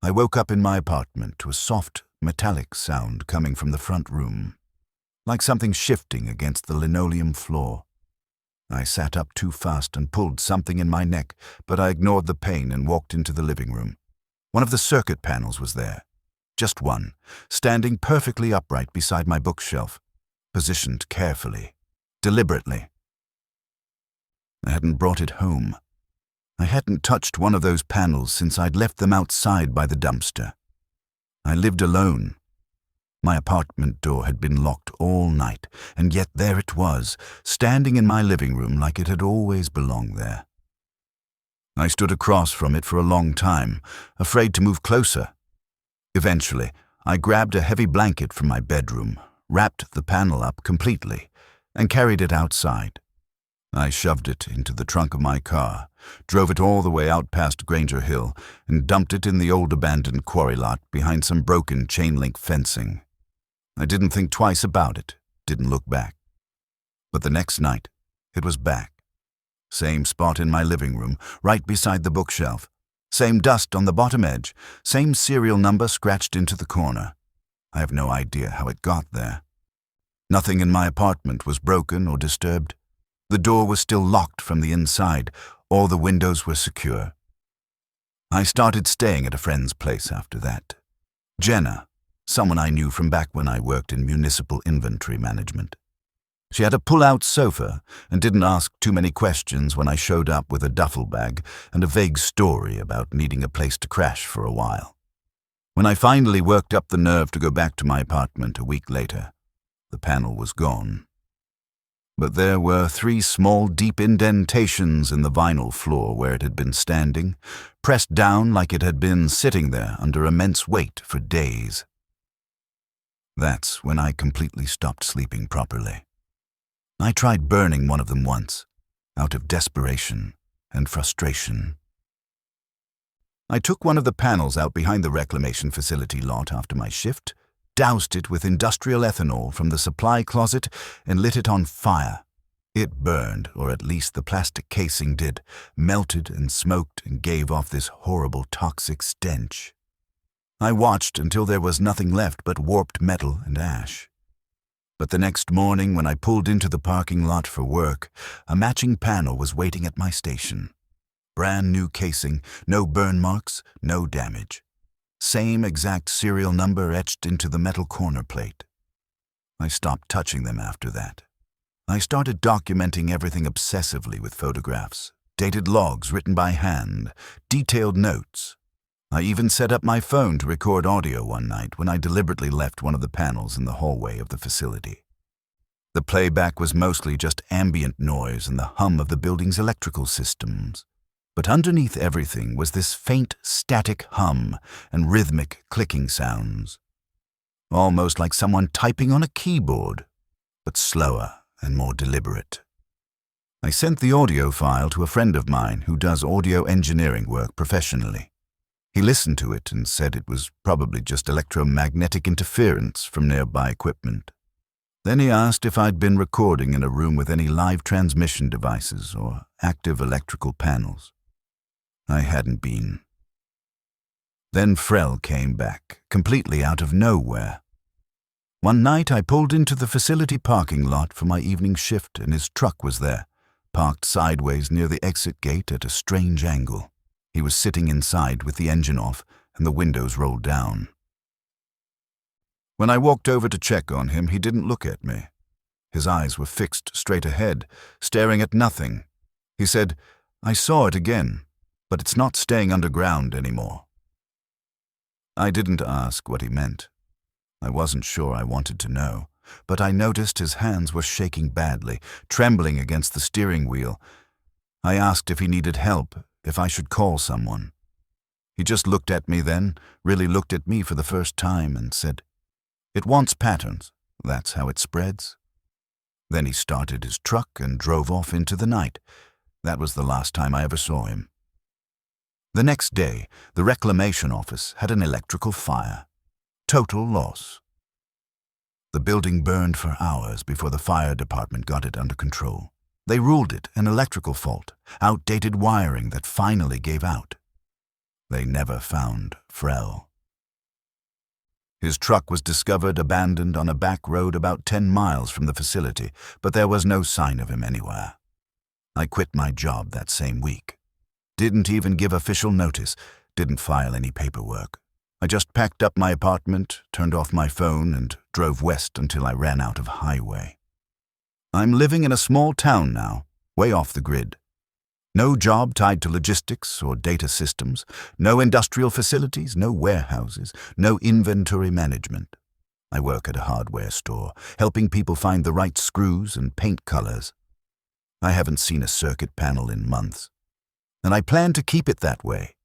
I woke up in my apartment to a soft, metallic sound coming from the front room, like something shifting against the linoleum floor. I sat up too fast and pulled something in my neck, but I ignored the pain and walked into the living room. One of the circuit panels was there. Just one, standing perfectly upright beside my bookshelf, positioned carefully, deliberately. I hadn't brought it home. I hadn't touched one of those panels since I'd left them outside by the dumpster. I lived alone. My apartment door had been locked all night, and yet there it was, standing in my living room like it had always belonged there. I stood across from it for a long time, afraid to move closer. Eventually, I grabbed a heavy blanket from my bedroom, wrapped the panel up completely, and carried it outside. I shoved it into the trunk of my car, drove it all the way out past Granger Hill, and dumped it in the old abandoned quarry lot behind some broken chain-link fencing. I didn't think twice about it, didn't look back. But the next night, it was back. Same spot in my living room, right beside the bookshelf. Same dust on the bottom edge, same serial number scratched into the corner. I have no idea how it got there. Nothing in my apartment was broken or disturbed. The door was still locked from the inside. All the windows were secure. I started staying at a friend's place after that. Jenna, someone I knew from back when I worked in municipal inventory management. She had a pull-out sofa and didn't ask too many questions when I showed up with a duffel bag and a vague story about needing a place to crash for a while. When I finally worked up the nerve to go back to my apartment a week later, the panel was gone. But there were 3 small, deep indentations in the vinyl floor where it had been standing, pressed down like it had been sitting there under immense weight for days. That's when I completely stopped sleeping properly. I tried burning one of them once, out of desperation and frustration. I took one of the panels out behind the reclamation facility lot after my shift, doused it with industrial ethanol from the supply closet, and lit it on fire. It burned, or at least the plastic casing did, melted and smoked and gave off this horrible toxic stench. I watched until there was nothing left but warped metal and ash. But the next morning, when I pulled into the parking lot for work, a matching panel was waiting at my station. Brand new casing, no burn marks, no damage. Same exact serial number etched into the metal corner plate. I stopped touching them after that. I started documenting everything obsessively with photographs, dated logs written by hand, detailed notes. I even set up my phone to record audio one night when I deliberately left one of the panels in the hallway of the facility. The playback was mostly just ambient noise and the hum of the building's electrical systems. But underneath everything was this faint static hum and rhythmic clicking sounds. Almost like someone typing on a keyboard, but slower and more deliberate. I sent the audio file to a friend of mine who does audio engineering work professionally. He listened to it and said it was probably just electromagnetic interference from nearby equipment. Then he asked if I'd been recording in a room with any live transmission devices or active electrical panels. I hadn't been. Then Frel came back, completely out of nowhere. One night I pulled into the facility parking lot for my evening shift and his truck was there, parked sideways near the exit gate at a strange angle. He was sitting inside with the engine off and the windows rolled down. When I walked over to check on him, he didn't look at me. His eyes were fixed straight ahead, staring at nothing. He said, "I saw it again, but it's not staying underground anymore." I didn't ask what he meant. I wasn't sure I wanted to know, but I noticed his hands were shaking badly, trembling against the steering wheel. I asked if he needed help, if I should call someone. He just looked at me then, really looked at me for the first time, and said, "It wants patterns. That's how it spreads." Then he started his truck and drove off into the night. That was the last time I ever saw him. The next day, the reclamation office had an electrical fire. Total loss. The building burned for hours before the fire department got it under control. They ruled it an electrical fault, outdated wiring that finally gave out. They never found Frel. His truck was discovered abandoned on a back road about 10 miles from the facility, but there was no sign of him anywhere. I quit my job that same week. Didn't even give official notice, didn't file any paperwork. I just packed up my apartment, turned off my phone, and drove west until I ran out of highway. I'm living in a small town now, way off the grid. No job tied to logistics or data systems, no industrial facilities, no warehouses, no inventory management. I work at a hardware store, helping people find the right screws and paint colors. I haven't seen a circuit panel in months, and I plan to keep it that way.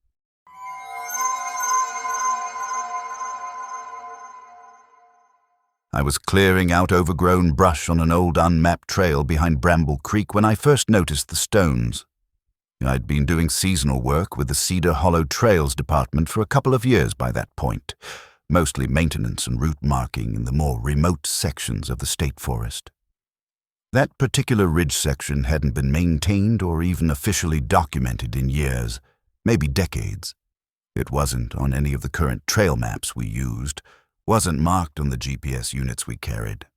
I was clearing out overgrown brush on an old unmapped trail behind Bramble Creek when I first noticed the stones. I'd been doing seasonal work with the Cedar Hollow Trails Department for a couple of years by that point, mostly maintenance and route marking in the more remote sections of the state forest. That particular ridge section hadn't been maintained or even officially documented in years, maybe decades. It wasn't on any of the current trail maps we used, wasn't marked on the GPS units we carried.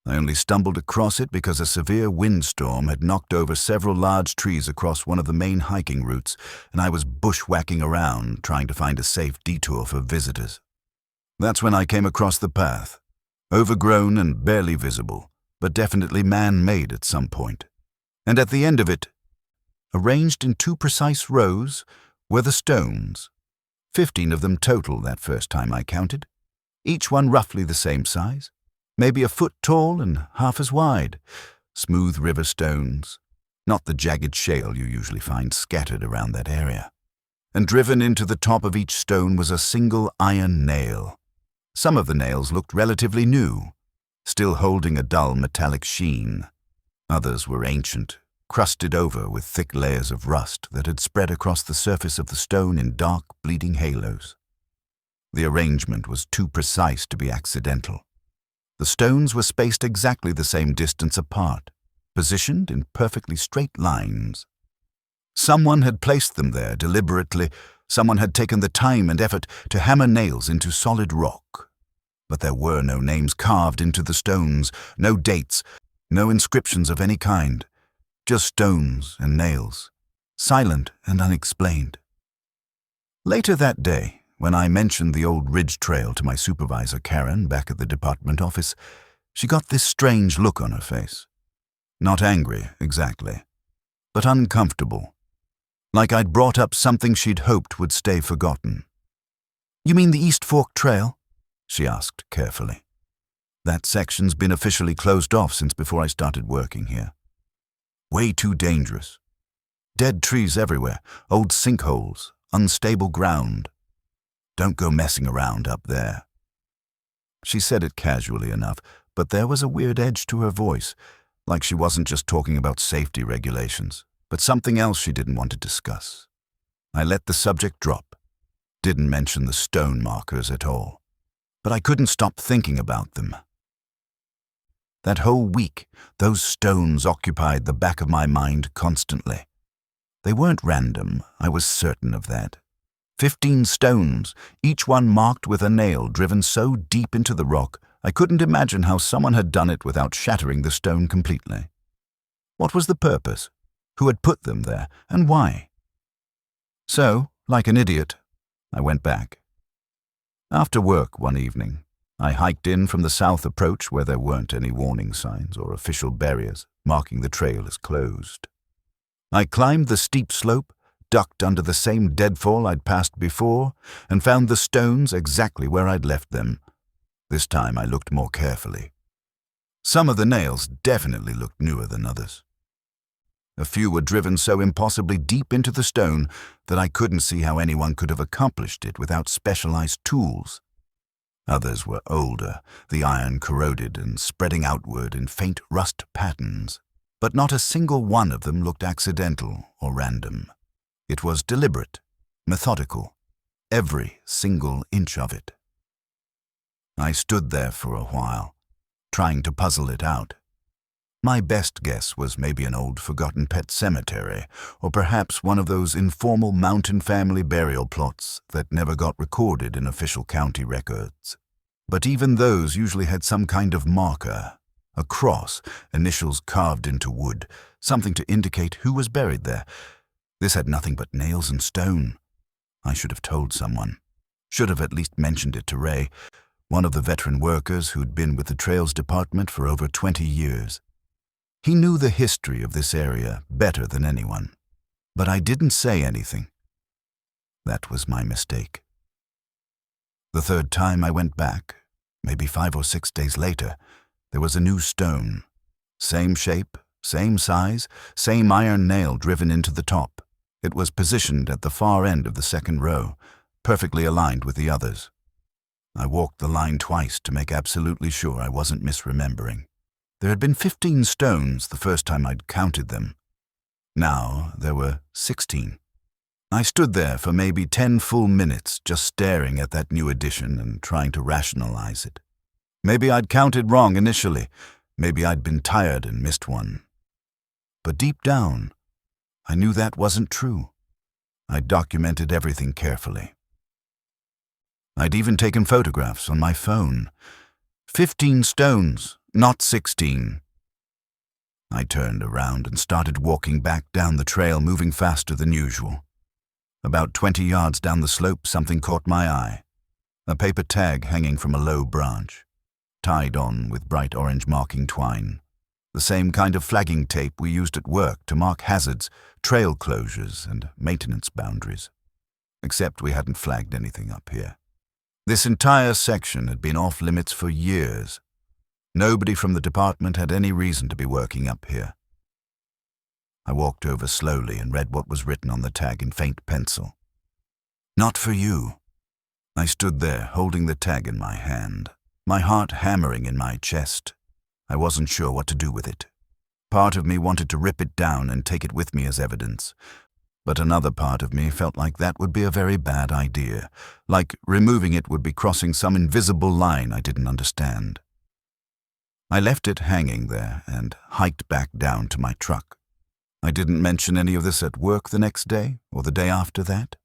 I only stumbled across it because a severe windstorm had knocked over several large trees across one of the main hiking routes, and I was bushwhacking around trying to find a safe detour for visitors. That's when I came across the path, overgrown and barely visible, but definitely man-made at some point. And at the end of it, arranged in 2 precise rows, were the stones. 15 of them total that first time I counted, each one roughly the same size, maybe a foot tall and half as wide. Smooth river stones, not the jagged shale you usually find scattered around that area. And driven into the top of each stone was a single iron nail. Some of the nails looked relatively new, still holding a dull metallic sheen. Others were ancient, crusted over with thick layers of rust that had spread across the surface of the stone in dark, bleeding halos. The arrangement was too precise to be accidental. The stones were spaced exactly the same distance apart, positioned in perfectly straight lines. Someone had placed them there deliberately. Someone had taken the time and effort to hammer nails into solid rock. But there were no names carved into the stones, no dates, no inscriptions of any kind, just stones and nails, silent and unexplained. Later that day, when I mentioned the old ridge trail to my supervisor, Karen, back at the department office, she got this strange look on her face. Not angry, exactly, but uncomfortable, like I'd brought up something she'd hoped would stay forgotten. "You mean the East Fork Trail?" she asked carefully. "That section's been officially closed off since before I started working here. Way too dangerous. Dead trees everywhere, old sinkholes, unstable ground. Don't go messing around up there." She said it casually enough, but there was a weird edge to her voice, like she wasn't just talking about safety regulations, but something else she didn't want to discuss. I let the subject drop. Didn't mention the stone markers at all. But I couldn't stop thinking about them. That whole week, those stones occupied the back of my mind constantly. They weren't random, I was certain of that. 15 stones, each one marked with a nail driven so deep into the rock, I couldn't imagine how someone had done it without shattering the stone completely. What was the purpose? Who had put them there, and why? So, like an idiot, I went back. After work one evening, I hiked in from the south approach where there weren't any warning signs or official barriers marking the trail as closed. I climbed the steep slope, ducked under the same deadfall I'd passed before, and found the stones exactly where I'd left them. This time I looked more carefully. Some of the nails definitely looked newer than others. A few were driven so impossibly deep into the stone that I couldn't see how anyone could have accomplished it without specialized tools. Others were older, the iron corroded and spreading outward in faint rust patterns, but not a single one of them looked accidental or random. It was deliberate, methodical, every single inch of it. I stood there for a while, trying to puzzle it out. My best guess was maybe an old forgotten pet cemetery, or perhaps one of those informal mountain family burial plots that never got recorded in official county records. But even those usually had some kind of marker, a cross, initials carved into wood, something to indicate who was buried there. This had nothing but nails and stone. I should have told someone. Should have at least mentioned it to Ray, one of the veteran workers who'd been with the Trails Department for over 20 years. He knew the history of this area better than anyone, but I didn't say anything. That was my mistake. The third time I went back, maybe 5 or 6 days later, there was a new stone. Same shape, same size, same iron nail driven into the top. It was positioned at the far end of the second row, perfectly aligned with the others. I walked the line twice to make absolutely sure I wasn't misremembering. There had been 15 stones the first time I'd counted them. Now there were 16. I stood there for maybe 10 full minutes just staring at that new addition and trying to rationalize it. Maybe I'd counted wrong initially. Maybe I'd been tired and missed one. But deep down, I knew that wasn't true. I'd documented everything carefully. I'd even taken photographs on my phone. 15 stones, not 16. I turned around and started walking back down the trail, moving faster than usual. About 20 yards down the slope, something caught my eye. A paper tag hanging from a low branch, tied on with bright orange marking twine. The same kind of flagging tape we used at work to mark hazards, trail closures, and maintenance boundaries. Except we hadn't flagged anything up here. This entire section had been off limits for years. Nobody from the department had any reason to be working up here. I walked over slowly and read what was written on the tag in faint pencil. "Not for you." I stood there, holding the tag in my hand, my heart hammering in my chest. I wasn't sure what to do with it. Part of me wanted to rip it down and take it with me as evidence, but another part of me felt like that would be a very bad idea, like removing it would be crossing some invisible line I didn't understand. I left it hanging there and hiked back down to my truck. I didn't mention any of this at work the next day or the day after that.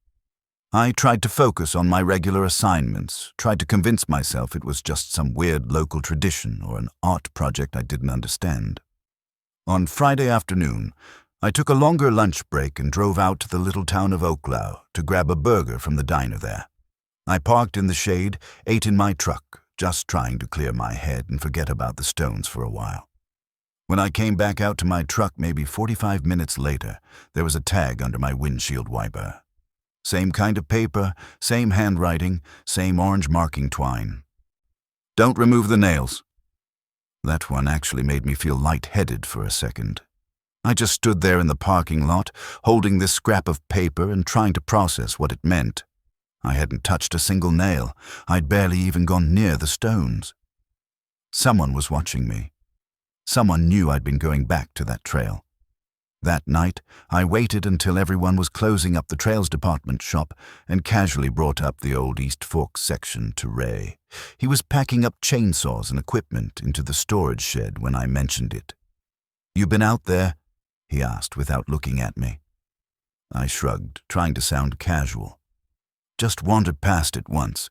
I tried to focus on my regular assignments, tried to convince myself it was just some weird local tradition or an art project I didn't understand. On Friday afternoon, I took a longer lunch break and drove out to the little town of Oaklow to grab a burger from the diner there. I parked in the shade, ate in my truck, just trying to clear my head and forget about the stones for a while. When I came back out to my truck maybe 45 minutes later, there was a tag under my windshield wiper. Same kind of paper, same handwriting, same orange marking twine. Don't remove the nails. That one actually made me feel lightheaded for a second. I just stood there in the parking lot, holding this scrap of paper and trying to process what it meant. I hadn't touched a single nail. I'd barely even gone near the stones. Someone was watching me. Someone knew I'd been going back to that trail. That night, I waited until everyone was closing up the Trails Department shop and casually brought up the old East Fork section to Ray. He was packing up chainsaws and equipment into the storage shed when I mentioned it. "You been out there?" he asked without looking at me. I shrugged, trying to sound casual. "Just wandered past it once.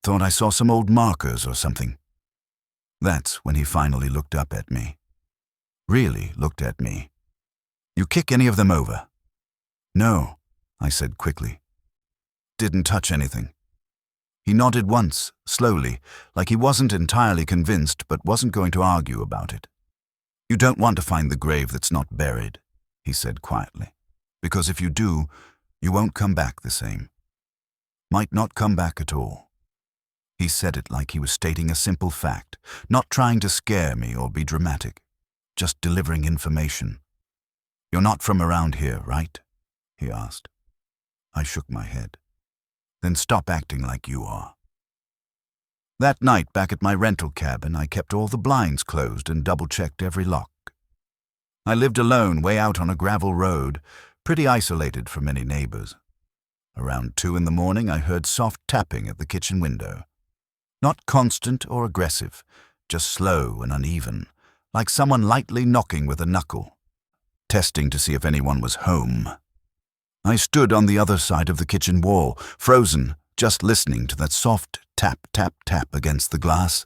Thought I saw some old markers or something." That's when he finally looked up at me. Really looked at me. "You kick any of them over?" "No," I said quickly. "Didn't touch anything." He nodded once, slowly, like he wasn't entirely convinced but wasn't going to argue about it. "You don't want to find the grave that's not buried," he said quietly, "because if you do, you won't come back the same. Might not come back at all." He said it like he was stating a simple fact, not trying to scare me or be dramatic, just delivering information. "You're not from around here, right?" he asked. I shook my head. "Then stop acting like you are." That night back at my rental cabin, I kept all the blinds closed and double-checked every lock. I lived alone way out on a gravel road, pretty isolated from any neighbors. Around 2 in the morning, I heard soft tapping at the kitchen window. Not constant or aggressive, just slow and uneven, like someone lightly knocking with a knuckle, testing to see if anyone was home. I stood on the other side of the kitchen wall, frozen, just listening to that soft tap, tap, tap against the glass.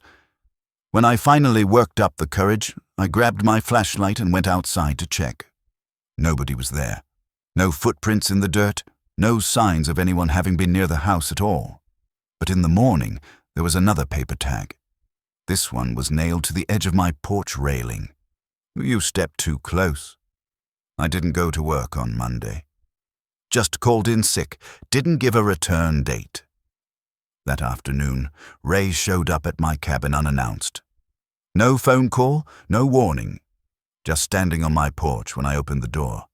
When I finally worked up the courage, I grabbed my flashlight and went outside to check. Nobody was there. No footprints in the dirt, no signs of anyone having been near the house at all. But in the morning, there was another paper tag. This one was nailed to the edge of my porch railing. "You stepped too close." I didn't go to work on Monday. Just called in sick, didn't give a return date. That afternoon, Ray showed up at my cabin unannounced. No phone call, no warning. Just standing on my porch when I opened the door.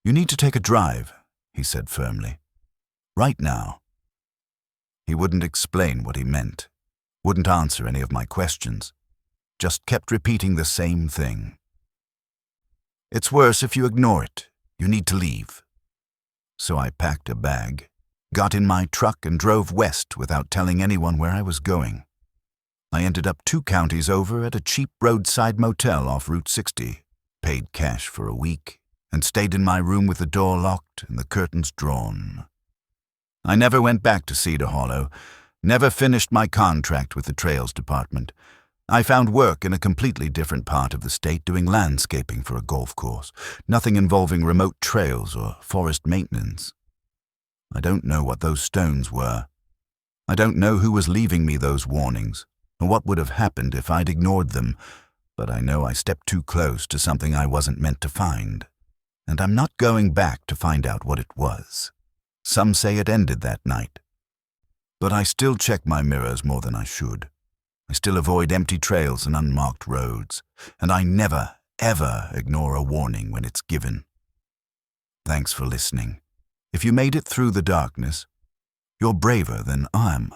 "You need to take a drive," he said firmly. "Right now." He wouldn't explain what he meant, wouldn't answer any of my questions, just kept repeating the same thing. "It's worse if you ignore it. You need to leave." So I packed a bag, got in my truck and drove west without telling anyone where I was going. I ended up 2 counties over at a cheap roadside motel off Route 60, paid cash for a week, and stayed in my room with the door locked and the curtains drawn. I never went back to Cedar Hollow, never finished my contract with the Trails Department. I found work in a completely different part of the state doing landscaping for a golf course, nothing involving remote trails or forest maintenance. I don't know what those stones were. I don't know who was leaving me those warnings, or what would have happened if I'd ignored them, but I know I stepped too close to something I wasn't meant to find, and I'm not going back to find out what it was. Some say it ended that night. But I still check my mirrors more than I should. I still avoid empty trails and unmarked roads, and I never, ever ignore a warning when it's given. Thanks for listening. If you made it through the darkness, you're braver than I'm.